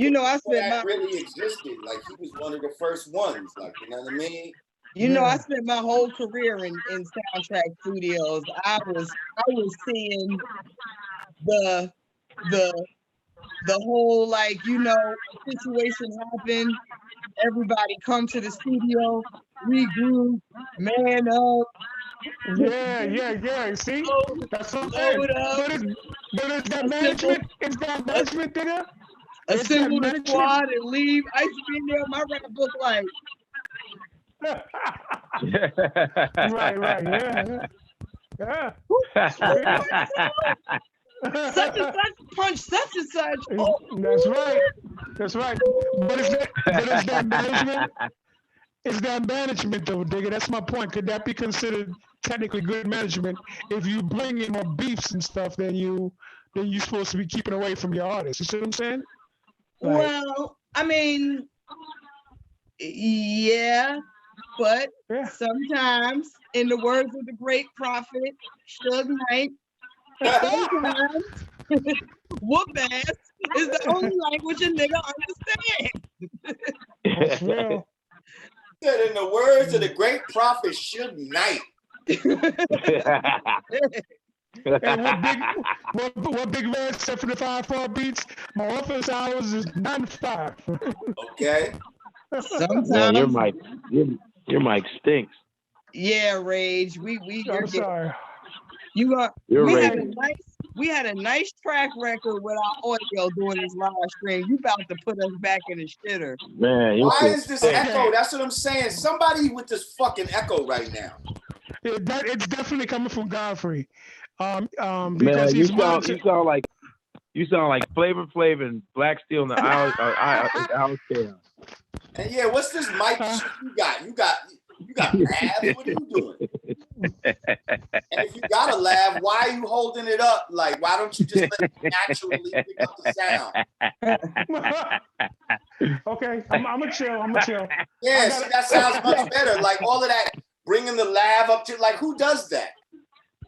I spent that really existed. Like he was one of the first ones. Like, you know what I mean? I spent my whole career in soundtrack studios. I was seeing the whole situation happen. Everybody come to the studio, regroup, man up. Yeah. See, that's what I'm saying. But it's that management. It's that management, nigga. Assemble the squad and leave. I used to be in there with my rap book like. Right. Yeah. Such and such punch such and such. Oh. That's right. But it's that management. It's that management, though, Digga. That's my point. Could that be considered technically good management if you bring in more beefs and stuff than you're supposed to be keeping away from your artists? You see what I'm saying? Well, I mean, yeah, but sometimes, in the words of the great prophet Suge Knight, sometimes whoop ass is the only language a nigga understands. Real. Said in the words of the great prophet Suge Knight. And what Big Red said for the 5-4 beats, my office hours is 9 to 5. Okay. Sometimes your mic stinks. Yeah, Rage. I'm sorry. We had a nice track record with our audio doing this live stream. You about to put us back in the shitter. Man, why is this echo? That's what I'm saying. Somebody with this fucking echo right now. It's definitely coming from Godfrey. Because man, you sound like Flavor Flav and Black Steel in the Out Chaos. And yeah, what's this mic shit you got? You got labs? What are you doing? And if you got a lab, why are you holding it up? Like, why don't you just let it naturally pick up the sound? Okay, I'm gonna chill. Yeah, see, that sounds much better. Like all of that, bringing the lab up to, like, who does that?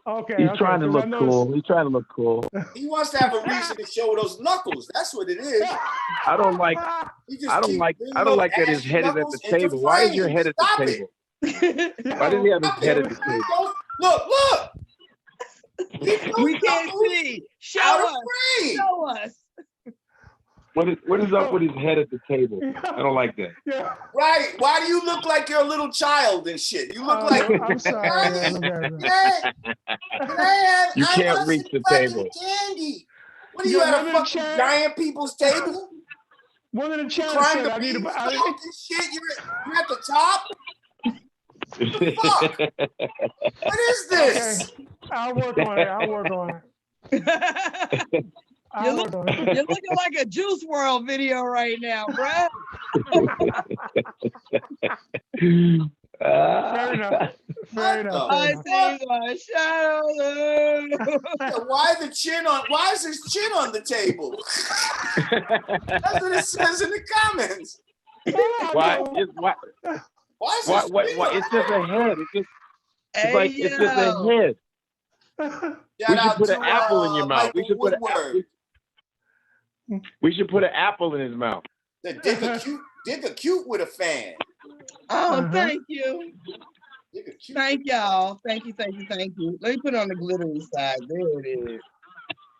Okay. He's trying to look cool. He's trying to look cool. He wants to have a reason to show those knuckles. That's what it is. I don't like that his head is at the table. Why is your head at the table? Why does he have his head at the table? Look! We can't see. Show us. What is up with his head at the table? I don't like that. Yeah. Right. Why do you look like you're a little child and shit? You look like I'm sorry. Man, you can't reach the table. Candy. What are you at a fucking giant people's table? One of the channels said I need shit. You're at the top? What the fuck? What is this? Okay. I'll work on it. You're looking like a Juice WRLD video right now, bro. Fair enough. I see my shadow. Why is his chin on the table? That's what it says in the comments. Why Why is Why? It's just a head. It's just a head. We should put an apple in your mouth. We should put an apple in his mouth. The Digga cute with a fan. Oh, thank you. Thank y'all. Thank you. Let me put it on the glittery side. There it is.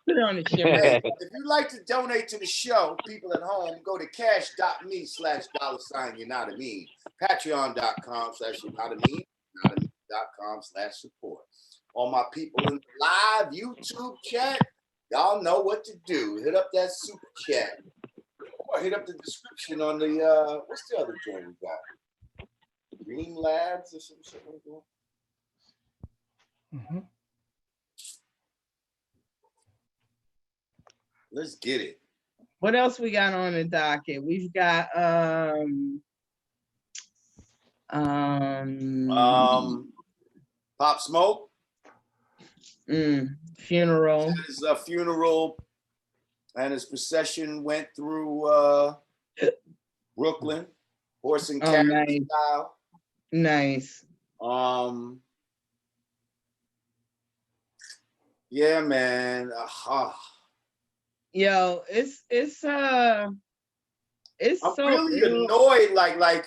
Put it on the shimmer. Hey, if you'd like to donate to the show, people at home, go to cash.me/$Yanadameen. Patreon.com/Yanadameen. Yanadameen.com/support. All my people in the live YouTube chat, y'all know what to do. Hit up that super chat. Or hit up the description on the, what's the other joint we got? Green Labs or some shit like that? Mm-hmm. Let's get it. What else we got on the docket? We've got Pop Smoke. Funeral. His funeral and his procession went through Brooklyn, horse and carriage style. Nice. Yeah, man. Yo, it's I'm so really annoyed. Like.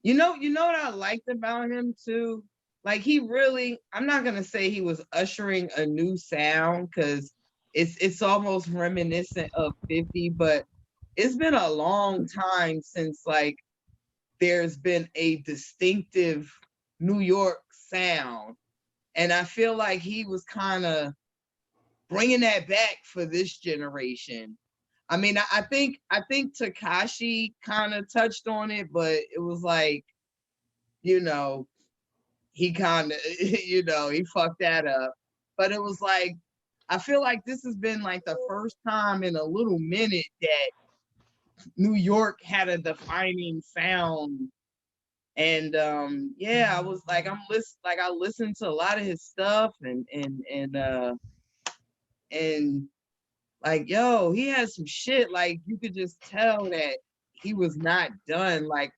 You know what I liked about him too? Like he really, I'm not gonna say he was ushering a new sound because it's almost reminiscent of 50, but it's been a long time since like there's been a distinctive New York sound. And I feel like he was kind of bringing that back for this generation. I mean, I think Tekashi kind of touched on it, but it was like, he kind of, he fucked that up. But it was like, I feel like this has been like the first time in a little minute that New York had a defining sound. And I was like, I listened to a lot of his stuff and like, yo, he had some shit. Like you could just tell that he was not done. Like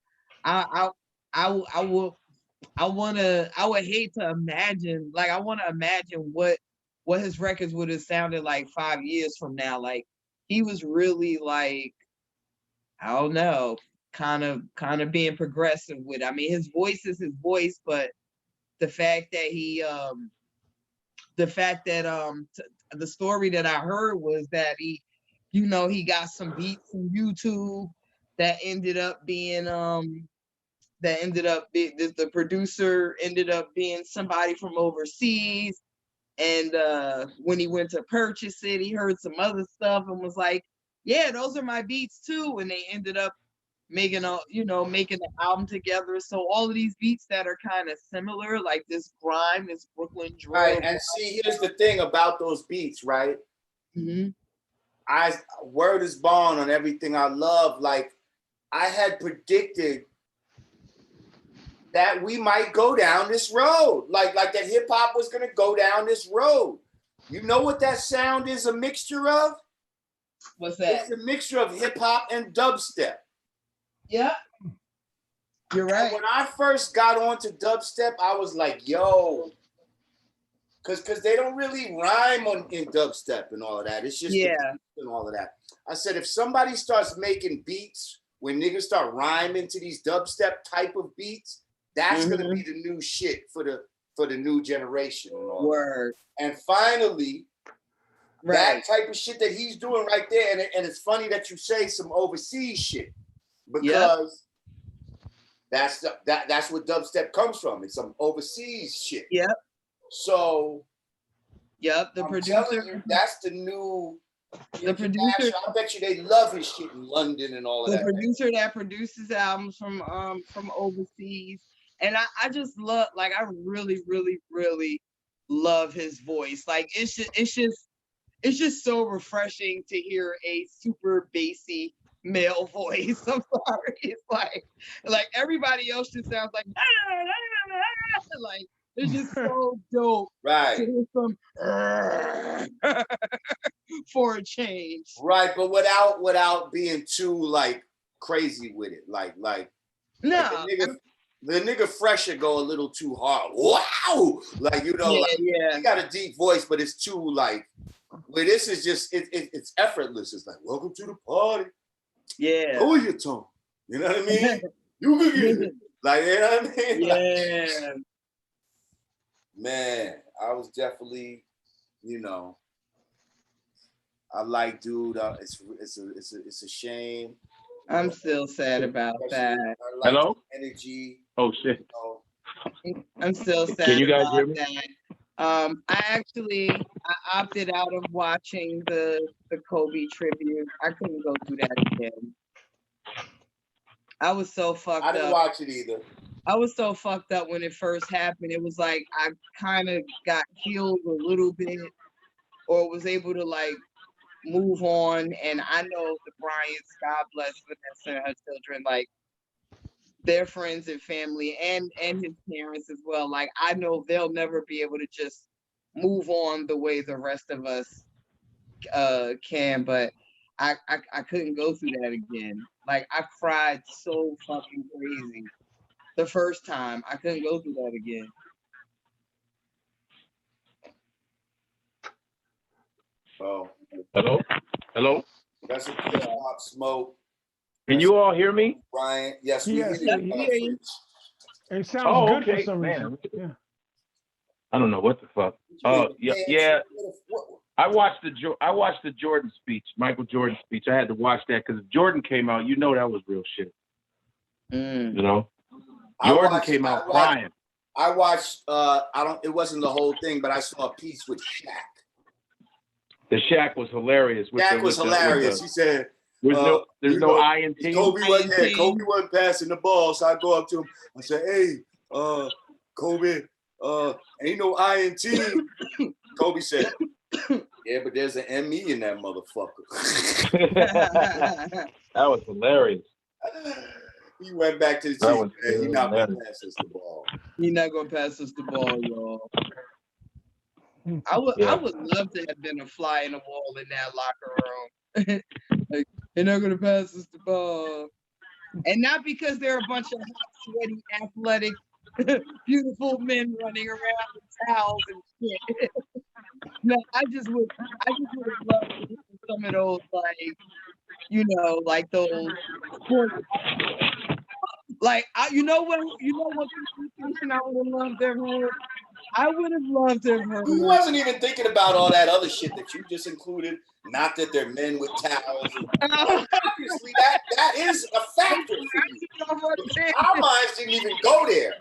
I would hate to imagine. Like I want to imagine what his records would have sounded like 5 years from now. Like he was really like, I don't know, kind of being progressive with it. I mean, his voice is his voice, but the fact that the story that I heard was that he got some beats from YouTube that ended up being the producer ended up being somebody from overseas. And when he went to purchase it, he heard some other stuff and was like, yeah, those are my beats too. And they ended up making an album together. So all of these beats that are kind of similar, like this grime, this Brooklyn drill. Right, and see, here's the thing about those beats, right? Mm-hmm. Word is bond on everything I love. Like, I had predicted that we might go down this road. Like that hip hop was gonna go down this road. You know what that sound is a mixture of? What's that? It's a mixture of hip hop and dubstep. Yeah. You're right. And when I first got onto dubstep, I was like, yo, because they don't really rhyme in dubstep and all of that. It's just and all of that. I said, if somebody starts making beats when niggas start rhyming to these dubstep type of beats, that's gonna be the new shit for the new generation and all. Word. That. And finally, that type of shit that he's doing right there, and it's funny that you say some overseas shit. Because that's what dubstep comes from. It's some overseas shit. Yep. So the I'm producer, telling you, that's the new producer. I bet you they love his shit in London and all of that. The producer that produces albums from overseas. And I just love, like, I really, really, really love his voice. Like it's just so refreshing to hear a super bassy male voice. I'm sorry. It's like everybody else just sounds like it's just so dope. Right. To hear some for a change. Right, but without being too like crazy with it. Like No. The nigga Fresher go a little too hard. Wow! Like, you know, he got a deep voice, but it's too like, where this is just, it's effortless. It's like, welcome to the party. Yeah. Lower your tone. You know what I mean? You can get it. Like, you know what I mean? Yeah. Like, man, I was definitely, you know, I like dude. It's a shame. I'm still sad about that. Like hello? Energy. Oh shit. You know. I'm still sad. Can you guys hear me? That. I opted out of watching the Kobe tribute. I couldn't go through that again. I was so fucked up. I didn't watch it either. I was so fucked up when it first happened. It was like I kind of got healed a little bit, or was able to like move on. And I know the Bryants, God bless Vanessa and her children, like their friends and family and his parents as well. Like I know they'll never be able to just move on the way the rest of us can, but I couldn't go through that again. Like I cried so fucking crazy the first time. I couldn't go through that again. Oh. Hello? That's a Pop Smoke. Can you all hear me? Brian, yes, we hear you. It sounds good for some reason. Yeah. I don't know what the fuck. Yeah. I watched the Jordan speech, Michael Jordan speech. I had to watch that because Jordan came out. You know that was real shit. You know, Jordan came out crying. I watched. It wasn't the whole thing, but I saw a piece with Shaq. The Shaq was hilarious. Shaq was hilarious. He said, "There's no I in team." Kobe wasn't passing the ball, so I go up to him. I said, "Hey, Kobe, ain't no I in team." Kobe said, "Yeah, but there's an ME in that motherfucker." That was hilarious. He went back to the team. Hey, he's not gonna pass us the ball. He's not gonna pass us the ball, y'all. I would love to have been a fly in the wall in that locker room. Like, they're not gonna pass us the ball, and not because they're a bunch of hot, sweaty, athletic, beautiful men running around with towels and shit. No, I just would have loved to hear some of those, like, you know, like those sports. Like, you know what conversation I would have loved to have heard? I would have loved to have heard. He wasn't even thinking about all that other shit that you just included. Not that they're men with towels. Obviously, that is a factor for you. Our minds didn't even go there.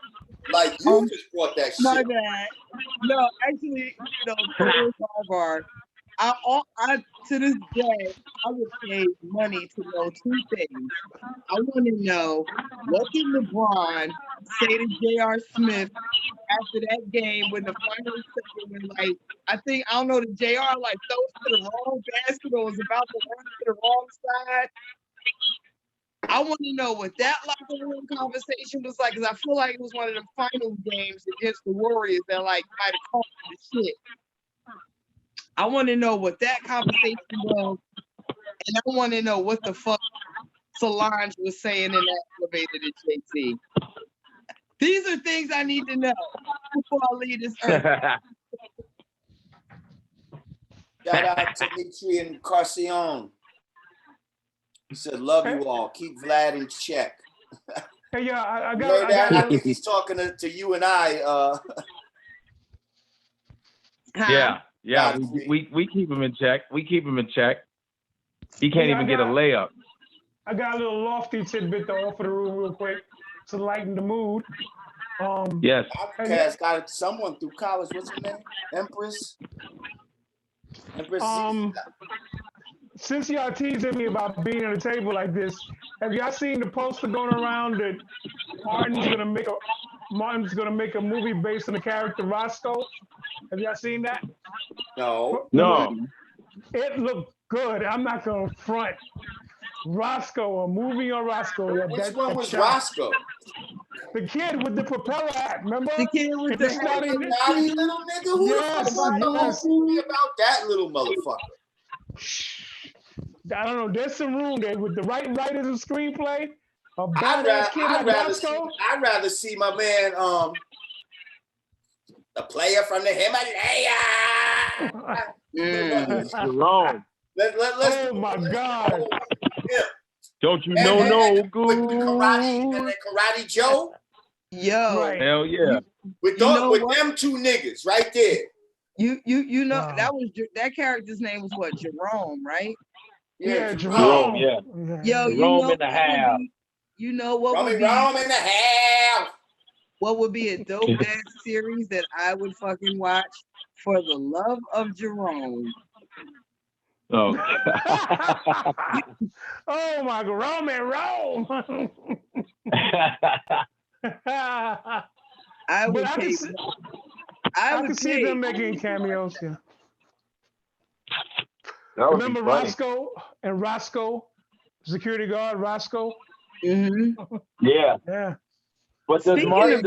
Like, you just brought that shit. My bad. No, actually, no, sidebar. I to this day, I would pay money to know two things. I want to know what did LeBron say to J.R. Smith after that game when the final second, like, I don't know, the J.R. like throws to the wrong basket or was about to run to the wrong side. I want to know what that locker room conversation was like, because I feel like it was one of the final games against the Warriors that like might have called the shit. I want to know what that conversation was, and I want to know what the fuck Solange was saying in that elevator to JT. These are things I need to know before I leave this earth. Shout out to Dimitri and Carcion. He said, "Love you all. Keep Vlad in check." Hey, yeah, I think he's talking to you and I. Yeah, we keep him in check. He can't even get a layup. I got a little lofty tidbit to offer the room real quick to lighten the mood. Yes. Outcast got someone through college. What's her name? Empress. Since y'all teasing me about being at a table like this, have y'all seen the poster going around that Martin's gonna make a movie based on the character Roscoe? Have y'all seen that? No. It looked good. I'm not gonna front. Roscoe, a movie on Roscoe. Which one was Roscoe? The kid with the propeller hat, remember? The kid with the naughty little nigga? Who the fuck movie about that little motherfucker? I don't know. There's some room there with the right writers of screenplay. A badass kid like Roscoe? I'd rather see my man, the player from the Himalaya. Jerome. Oh my God. Yeah. Don't you know no good? With Karate Joe? Yo. Right. Hell yeah. With them two niggas right there. You know that character's name was what? Jerome, right? Yeah, Jerome, yeah. Yo, Jerome and a half. You know what would be Jerome and a half. What would be a dope ass series that I would fucking watch? For the Love of Jerome. Oh, oh my God, Rome. I could see them making cameos. Yeah. Remember Roscoe, security guard Roscoe? Mm-hmm. Yeah. Yeah. But does Martin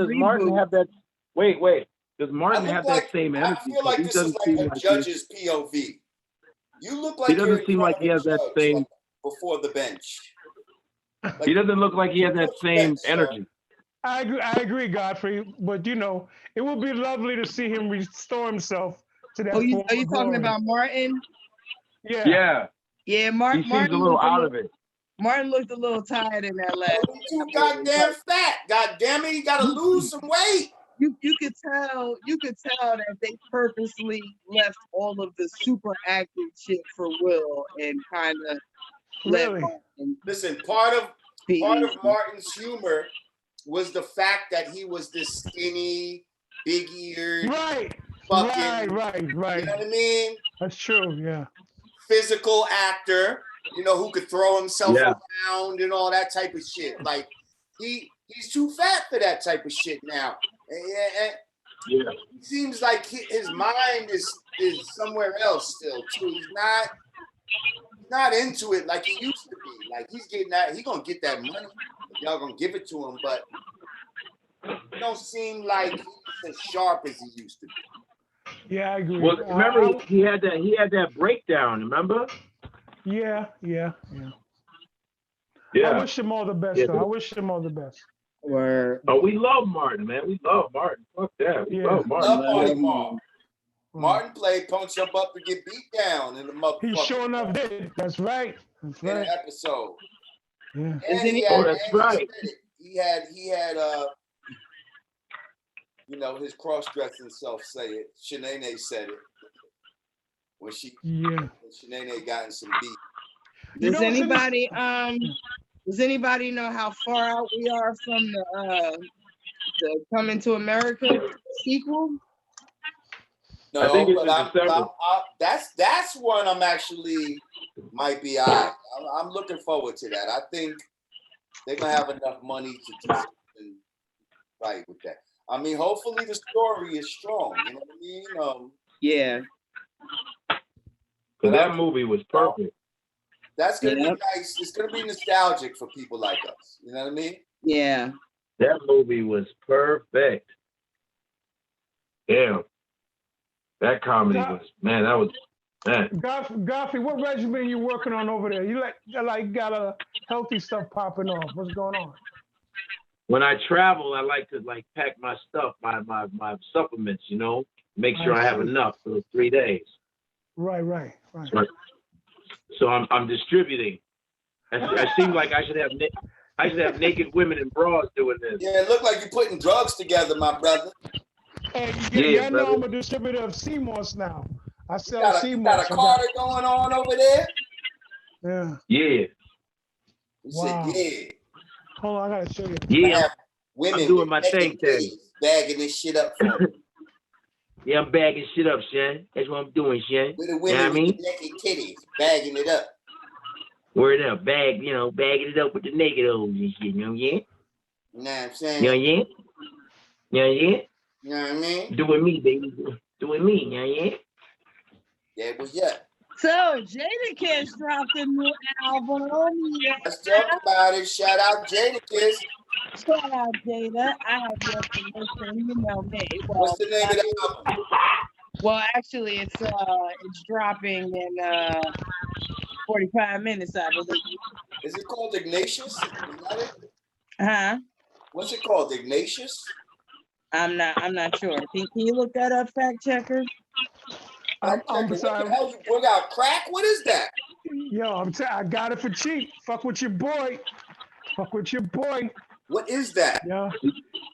have that? Wait. Does Martin have that same energy? I feel like this is like a judge's POV. You look like he doesn't seem like he has that same like before the bench. Like, he doesn't look like he has that same energy. I agree, Godfrey. But it would be lovely to see him restore himself to that. Are you talking about Martin? Yeah. Yeah, Martin. He seems a little out of it. Martin looked a little tired in that last. He's too goddamn fat. God damn it, he got to lose some weight. You could tell that they purposely left all of the super active shit for Will and kind of let Martin. Listen, part of Martin's humor was the fact that he was this skinny, big-eared, right. You know what I mean? That's true. Yeah. Physical actor, who could throw himself around and all that type of shit. Like he's too fat for that type of shit now. Yeah. It seems like his mind is somewhere else still too. He's not into it like he used to be. Like he's getting that, he gonna get that money. Y'all gonna give it to him, but it don't seem like he's as sharp as he used to be. Yeah, I agree. Well, remember he had that breakdown. Remember? Yeah. Yeah. I wish him all the best. Though. I wish him all the best. Oh, we love Martin, man. We love Martin. Fuck that. We love Martin. Martin played punch jump up and get beat down in the motherfucker. He sure enough did. That's right. In an episode. Yeah. That's right. He had his cross-dressing self say it. Shanae said it when Shanae got in some beat. Does anybody know how far out we are from the Coming to America sequel? No, I think that's one I'm actually might be alright. I'm looking forward to that. I think they're gonna have enough money to do something right with that. I mean, hopefully the story is strong. You know what I mean? Yeah. But that movie was perfect. That's gonna be nice. It's gonna be nostalgic for people like us. You know what I mean? Yeah. That movie was perfect. Damn. That comedy was Godfrey, what regimen you working on over there? You got a healthy stuff popping off. What's going on? When I travel, I like to pack my stuff, my supplements, make sure I have enough for the 3 days. Right. So I'm distributing. I seem like I should have naked women in bras doing this. Yeah, it looked like you're putting drugs together, my brother. Hey, I know I'm a distributor of CMOS now. I sell CMOS. You got a Carter going on over there? Yeah. Yeah. You said, yeah. Hold on, I gotta show you. Yeah. Women I'm doing my thing, bagging this shit up for me. Yeah, I'm bagging shit up, Shan. That's what I'm doing, Shan. With the women with the naked titties, bagging it up. Word up, bagging it up with the naked hoes and shit, yeah? You know what I'm saying? Yeah? You know what I mean? Doing me, baby. Doing me, yeah? Yeah, well, yeah. So, Jadakiss dropped a new album. Let's talk about it. Shout out Jadakiss. Shout out Jada. I have your permission, you know me. Well, what's the name of the album? Well, actually, it's dropping in 45 minutes, I believe. Is it called Ignatius? Is that it? What's it called? Ignatius? I'm not sure. Can you look that up, fact checker? I'm What sorry. the hell? You bring out crack? What is that? Yo, I got it for cheap. Fuck with your boy. Fuck with your boy. What is that? Yeah.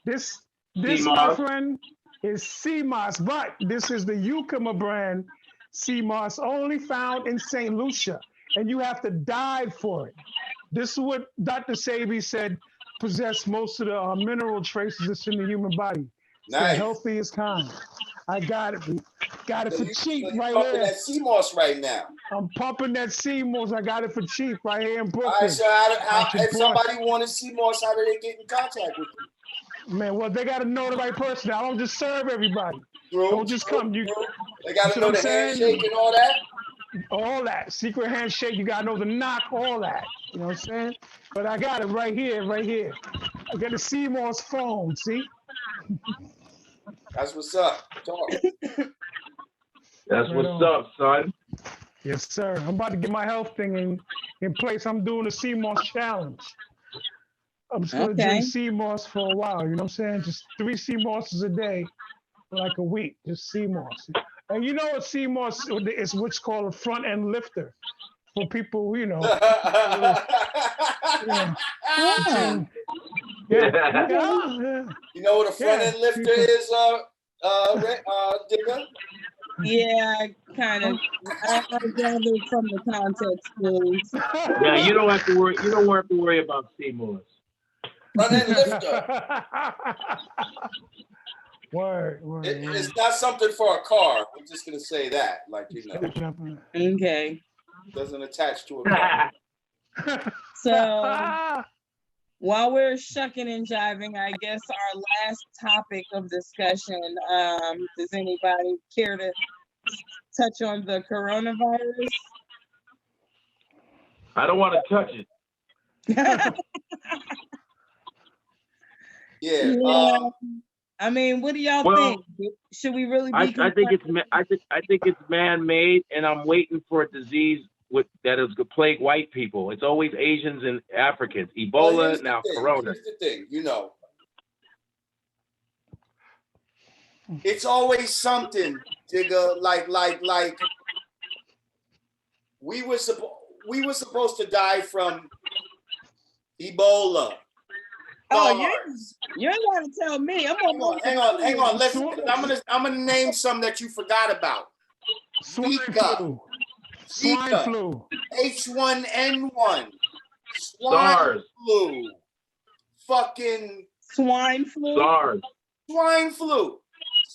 This my friend is sea moss, but this is the Yucama brand sea moss, only found in St. Lucia, and you have to dive for it. This is what Dr. Sabi said possess most of the mineral traces that's in the human body. It's the healthiest kind. I got it for cheap right pumping here. that sea moss right now. I'm pumping that sea moss. I got it for cheap right here in Brooklyn. All right, so if somebody wanted sea moss, how do they get in contact with you? Man, well, they got to know the right person. I don't just serve everybody. Don't just come. They got to know the handshake and all that? All that. Secret handshake. You got to know the knock, all that. You know what I'm saying? But I got it right here. I got the sea moss phone, see? That's what's up. Talk. That's what's up, son. Yes, sir. I'm about to get my health thing in place. I'm doing a sea moss challenge. I'm just going to drink sea moss for a while. You know what I'm saying? Just 3 sea mosses a day for like a week. Just sea moss. And you know what sea moss is? What's called a front end lifter for people, you know. Yeah. You know what a front end lifter is, Digga? Yeah, kind of. I gathered from the context clues. Yeah, you don't have to worry. You don't have to worry about Seymour's. Front end lifter. Word. It's not something for a car. I'm just gonna say that, like, you know. Okay. It doesn't attach to a car. So while we're shucking and jiving, I guess our last topic of discussion, does anybody care to touch on the coronavirus? I don't want to touch it. Yeah. I mean, what do y'all think? Should we really be? I think it's man-made, and I'm waiting for a disease that is going to plague white people. It's always Asians and Africans. Ebola, now Corona. Here's the thing, you know. It's always something, Digga. Like we were supposed to die from Ebola. Oh, you're gonna tell me. Hang on. Listen, I'm gonna name some that you forgot about. Swine flu. H1N1. SARS. Flu. Fucking swine flu. SARS. Swine flu.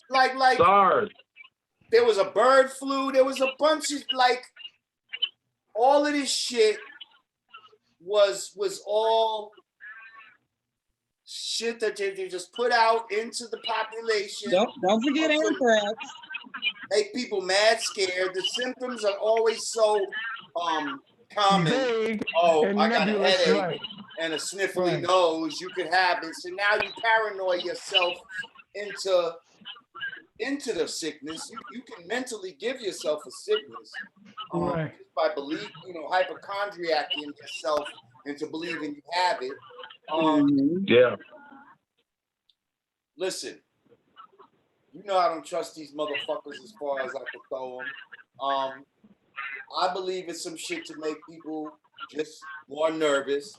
Like SARS. There was a bird flu. There was a bunch of all of this shit was all shit that they just put out into the population. Don't forget anthrax. Make people mad scared. The symptoms are always so common. Vague I got a headache and a sniffly nose. You could have it. So now you paranoid yourself into the sickness. You can mentally give yourself a sickness just by believing, hypochondriacing yourself into believing you have it. Listen, you know I don't trust these motherfuckers as far as I can throw them. I believe it's some shit to make people just more nervous.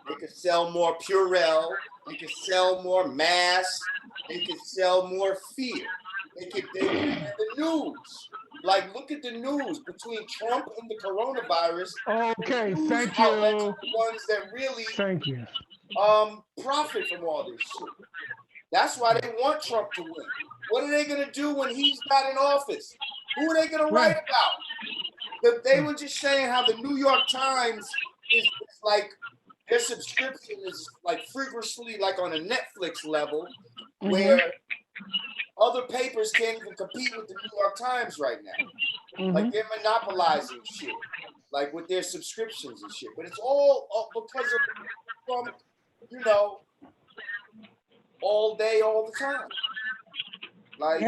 They could sell more Purell. They could sell more masks. They could sell more fear. They could have the news. Like, look at the news between Trump and the coronavirus. Okay, thank you. The ones that really profit from all this shit. That's why they want Trump to win. What are they gonna do when he's not in office? Who are they gonna write about? They were just saying how the New York Times is like their subscription is like frequently like on a Netflix level, where other papers can't even compete with the New York Times right now. Like they're monopolizing shit, like with their subscriptions and shit. But it's all because of all day, all the time. Like,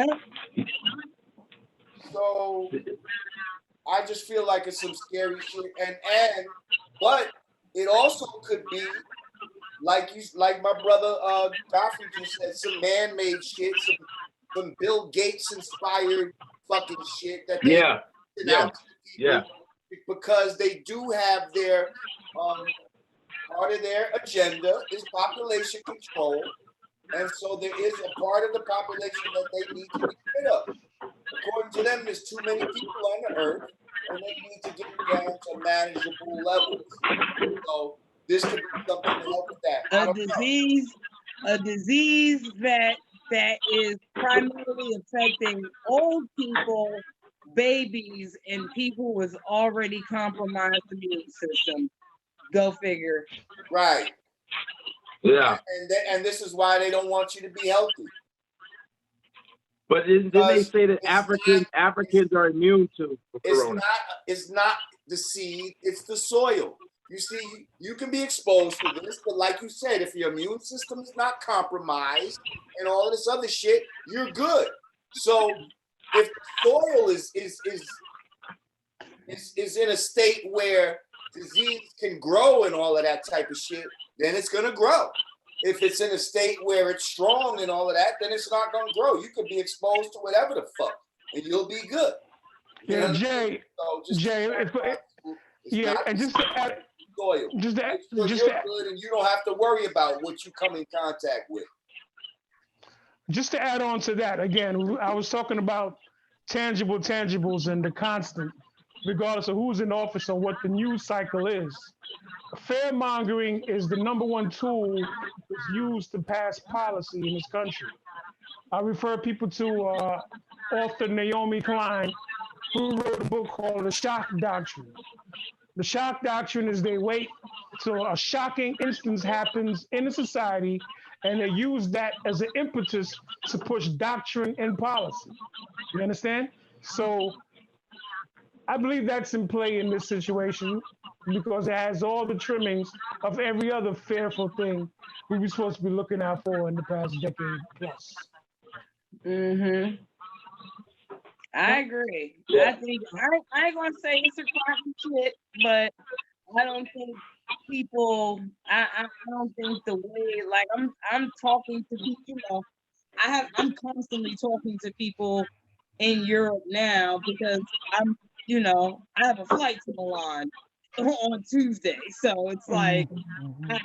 so I just feel like it's some scary shit. But it also could be like my brother Godfrey just said, some man-made shit, some Bill Gates inspired fucking shit that they out to people because they do have their part of their agenda is population control, and so there is a part of the population that they need to get rid of. According to them, there's too many people on the earth, and they need to get down to manageable levels. So this could be something to help with that. A disease that is primarily affecting old people, babies, and people with already compromised immune system. Go figure. Right. Yeah. And this is why they don't want you to be healthy. But didn't they say that Africans are immune to corona? It's not the seed, it's the soil. You see, you can be exposed to this, but like you said, if your immune system is not compromised and all of this other shit, you're good. So if the soil is in a state where disease can grow and all of that type of shit, then it's gonna grow. If it's in a state where it's strong and all of that, then it's not gonna grow. You could be exposed to whatever the fuck, and you'll be good. Yeah, Jay. And just to add, soil. You're good, and you don't have to worry about what you come in contact with. Just to add on to that, again, I was talking about tangibles and the constant, regardless of who's in office or what the news cycle is. Fear-mongering is the #1 tool that's used to pass policy in this country. I refer people to author Naomi Klein, who wrote a book called The Shock Doctrine. The shock doctrine is they wait till a shocking instance happens in a society and they use that as an impetus to push doctrine and policy. You understand? So I believe that's in play in this situation because it has all the trimmings of every other fearful thing we were supposed to be looking out for in the past decade plus. Mm-hmm. I agree. I think I ain't gonna say it's a crappy shit, but I don't think people. I don't think the way like I'm talking to people. You know, I'm constantly talking to people in Europe now because I have a flight to Milan on Tuesday, so it's like I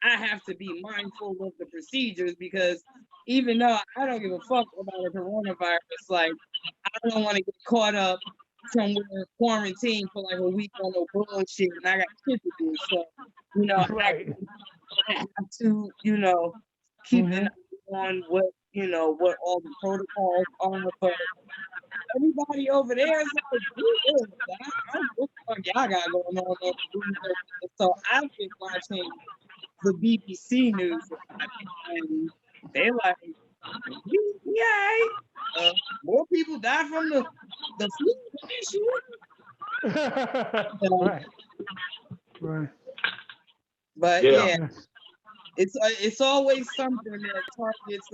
have to be mindful of the procedures because even though I don't give a fuck about the coronavirus, like I don't want to get caught up somewhere quarantined for like a week on no bullshit, and I got shit to do. So I have to keep an eye on what all the protocols are, but everybody over there is like, I don't know what the fuck y'all got going on. So I've been watching the BBC news, and they like, more people die from the flu this year. Right. But yeah, it's always something that targets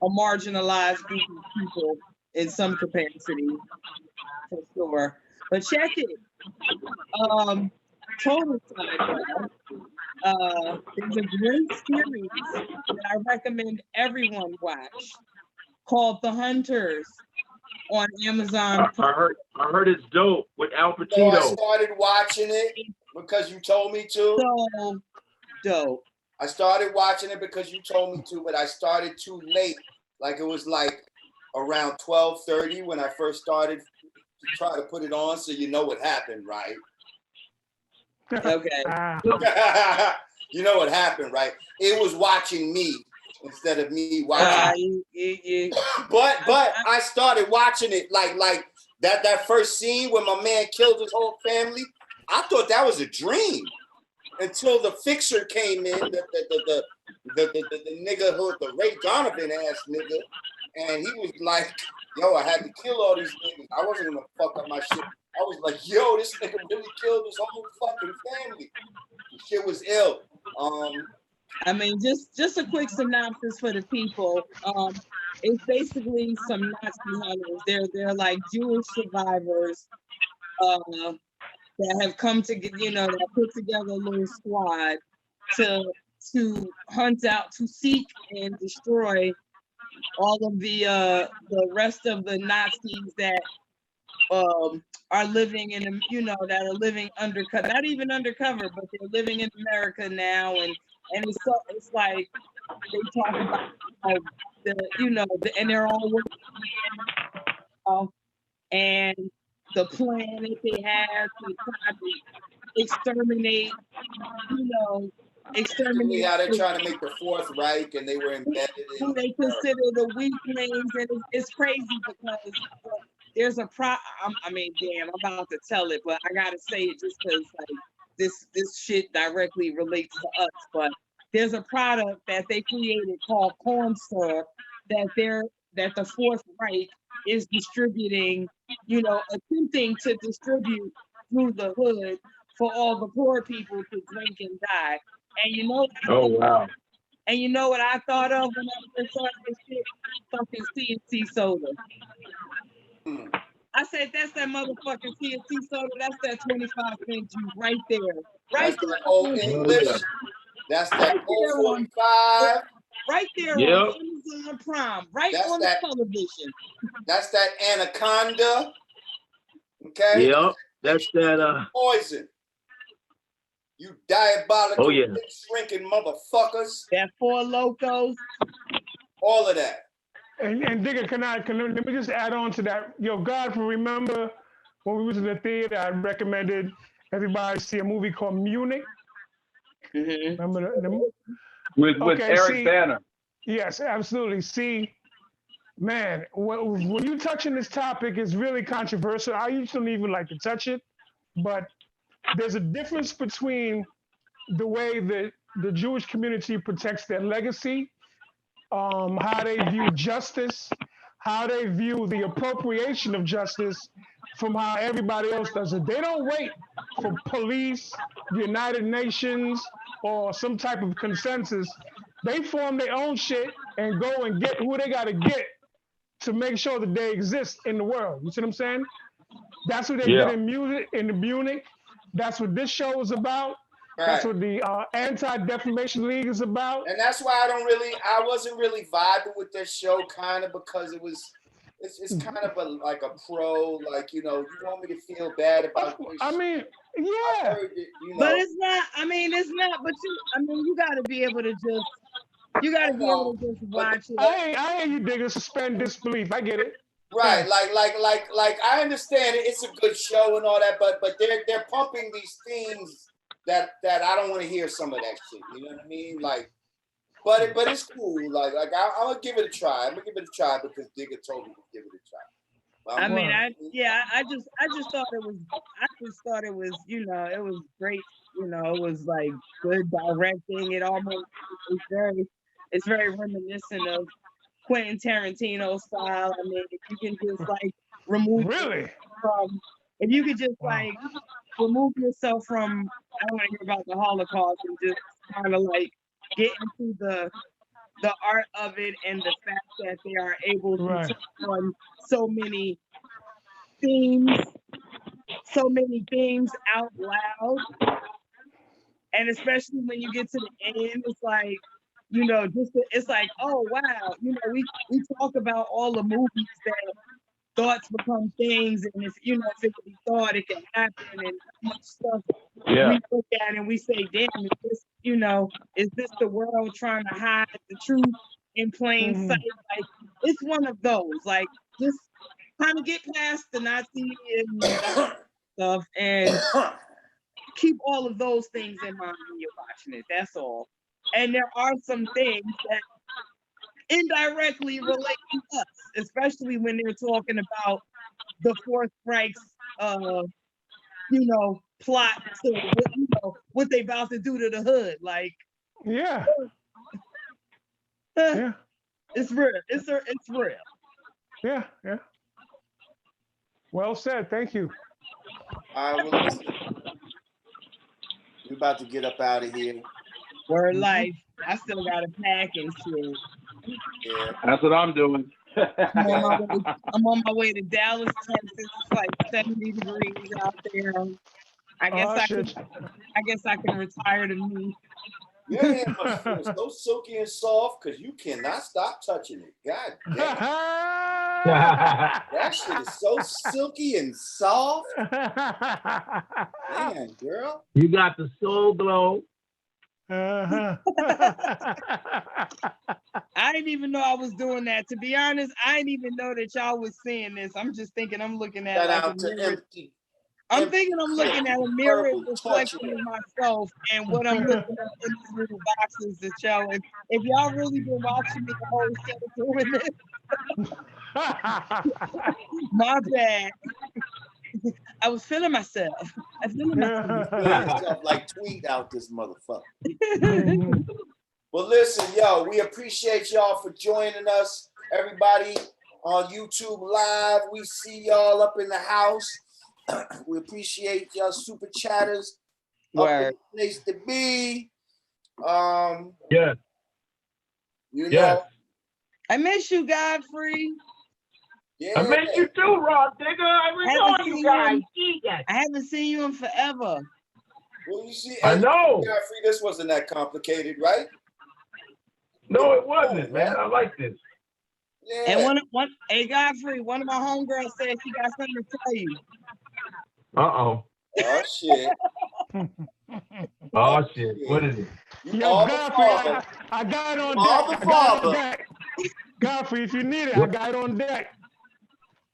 a marginalized group of people in some capacity, for sure. But check it. Total side. There's a great series that I recommend everyone watch called The Hunters on Amazon. I heard it's dope with Al Pacino. So I started watching it because you told me to. So dope. I started watching it because you told me to, but I started too late. Like it was like around 12:30 when I first started to try to put it on, so you know what happened, right? Okay. You know what happened, right? It was watching me instead of me watching. But I started watching it like that first scene when my man killed his whole family. I thought that was a dream until the fixer came in, the nigga who the Ray Donovan ass nigga, and he was like, "Yo, I had to kill all these niggas. I wasn't gonna fuck up my shit." I was like, "Yo, this nigga really killed his whole fucking family." The shit was ill. I mean, just a quick synopsis for the people. It's basically some Nazi hunters. They're like Jewish survivors that have come to get, that put together a little squad to hunt out, to seek and destroy all of the rest of the Nazis that are living in, that are living undercover, not even undercover, but they're living in America now, and it's like they talk about and they're all working, and the plan that they have to try to exterminate, exterminate how they're trying to make the Fourth Reich, and they were embedded in who they consider the weaklings, and it's crazy because there's a I'm about to tell it, but I gotta say it just because this shit directly relates to us. But there's a product that they created called corn syrup that the Fourth Reich is distributing, attempting to distribute through the hood for all the poor people to drink and die. And oh wow. And you know what I thought of when I first saw this shit? Fucking CNC soda. I said, that's that motherfucking CNC soda. That's that 25 cent juice right there. Right there. Old English. That's that old 45. Right there on Amazon Prime. On the television. That's that Anaconda. Okay? Yep. That's that poison. You diabolical, shrinking motherfuckers. That Four Locos. All of that. And Digga, let me just add on to that. Yo, Godfrey, remember when we was in the theater, I recommended everybody see a movie called Munich. Mm-hmm. Remember with Eric Banner. Yes, absolutely. See, man, when you touching this topic, it's really controversial. I usually don't even like to touch it, but there's a difference between the way that the Jewish community protects their legacy, how they view justice, how they view the appropriation of justice from how everybody else does it. They don't wait for police, the United Nations, or some type of consensus. They form their own shit and go and get who they got to get to make sure that they exist in the world. You see what I'm saying? That's what they did in Munich. That's what this show is about. Right. That's what the Anti-Defamation League is about. And that's why I wasn't really vibing with this show, kind of, because it's kind of like a pro, like, you want me to feel bad about this. I mean, yeah. But it's not, but you got to be able to just, watch it. I hear you, Digga, suspend disbelief. I get it. Right, like I understand it. It's a good show and all that, but they're pumping these themes that I don't want to hear some of that shit. You know what I mean? Like, but it's cool. Like I'm gonna give it a try. I'm gonna give it a try because Digga told me to give it a try. Well, I just thought it was. It was great. It was like good directing. It's very reminiscent of Quentin Tarantino style. I mean, if you can just remove if you could just remove yourself from, I don't want to hear about the Holocaust and just kind of get into the art of it and the fact that they are able to touch on so many themes out loud. And especially when you get to the end, it's like, it's like, oh wow, we talk about all the movies that thoughts become things, and if it can be thought, it can happen, and much stuff we look at and we say, damn, is this the world trying to hide the truth in plain sight? Like, it's one of those, just kind of get past the Nazi and stuff and keep all of those things in mind when you're watching it. That's all. And there are some things that indirectly relate to us, especially when they're talking about the Fourth Reich's, plot to what they about to do to the hood. It's real. It's real. Yeah. Well said. Thank you. All right, well, listen. We're about to get up out of here. Word life. I still got to pack and shit. Yeah. That's what I'm doing. I'm on my way to Dallas, Texas. It's like 70 degrees out there. I guess I can retire to me. Your hair must feel so silky and soft because you cannot stop touching it. God damn. That shit is so silky and soft. Damn, girl. You got the soul glow. I didn't even know I was doing that. To be honest, I didn't even know that y'all was seeing this. I'm just thinking I'm looking at like a mirror. I'm thinking I'm looking at a mirror reflection of myself and what I'm looking at in these little boxes that y'all. If y'all really been watching me the whole show doing this, my bad. I was feeling myself. I feeling myself. Feeling yourself like tweet out this motherfucker. Well, listen, yo, we appreciate y'all for joining us. Everybody on YouTube Live, we see y'all up in the house. We appreciate y'all super chatters. Up in the place to be. Yes. You know. I miss you, Godfrey. Yeah. I miss you too, Rah Digga. I miss you guys. I haven't seen you in forever. Well, you see, I know. Godfrey, this wasn't that complicated, right? No, it wasn't, man. I like this. Yeah. And hey Godfrey, one of my homegirls said she got something to tell you. Oh shit. Oh shit. What is it? Yo, Godfrey, I got it on deck. Godfrey, if you need it, I got it on deck.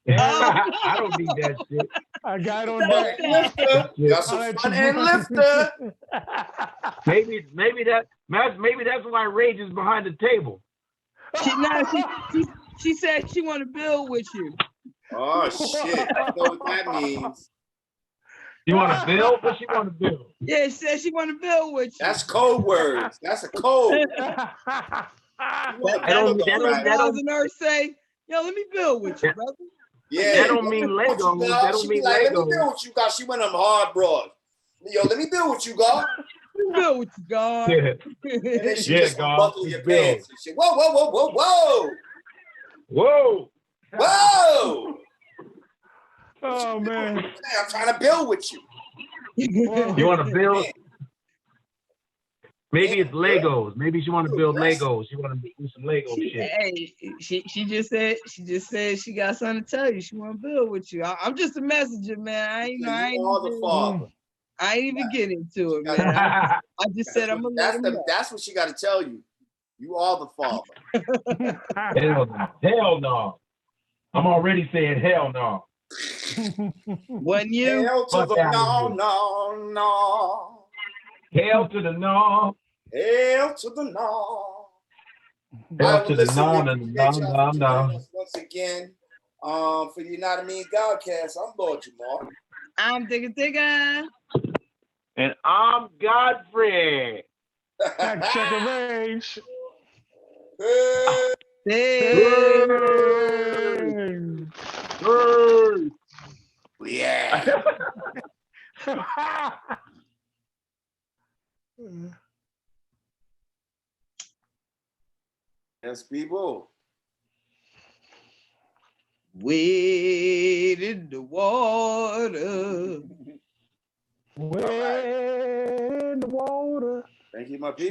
I don't need that shit. I got it on deck. Got some front end lifter. Maybe that's why Rage is behind the table. She said she want to build with you. Oh shit! I know what that means. You want to build? What she want to build? Yeah, she said she want to build with you. That's code words. That's a code. That don't nurse say, yo, let me build with you, brother. Yeah, that don't mean Lego. That don't mean like, Lego. let me build with you, God. She went on hard broad. Yo, let me build with you, God. Let me build with you, God. Yeah. And then she just buckle your pants and shit. Whoa, whoa, whoa, whoa, whoa. Whoa. Whoa. Oh, man. I'm trying to build with you. You want to build? Maybe it's Legos. Maybe she want to build Legos. She want to do some Lego shit. Hey, she just said she got something to tell you. She want to build with you. I'm just a messenger, man. I ain't even get into it, man. I just said I'm gonna let him know. That's what she got to tell you. You are the father. Hell no. I'm already saying hell no. When you hell to the no. Hell to the no. Hell to the no. Hell to the no. Once again, for the Yanadameen Godcast, I'm Lord Jamar. I'm Digga. And I'm Godfrey. Check and Rage. Yeah. Yes, people. Wade in the water. Wade in the water. Thank you, my people.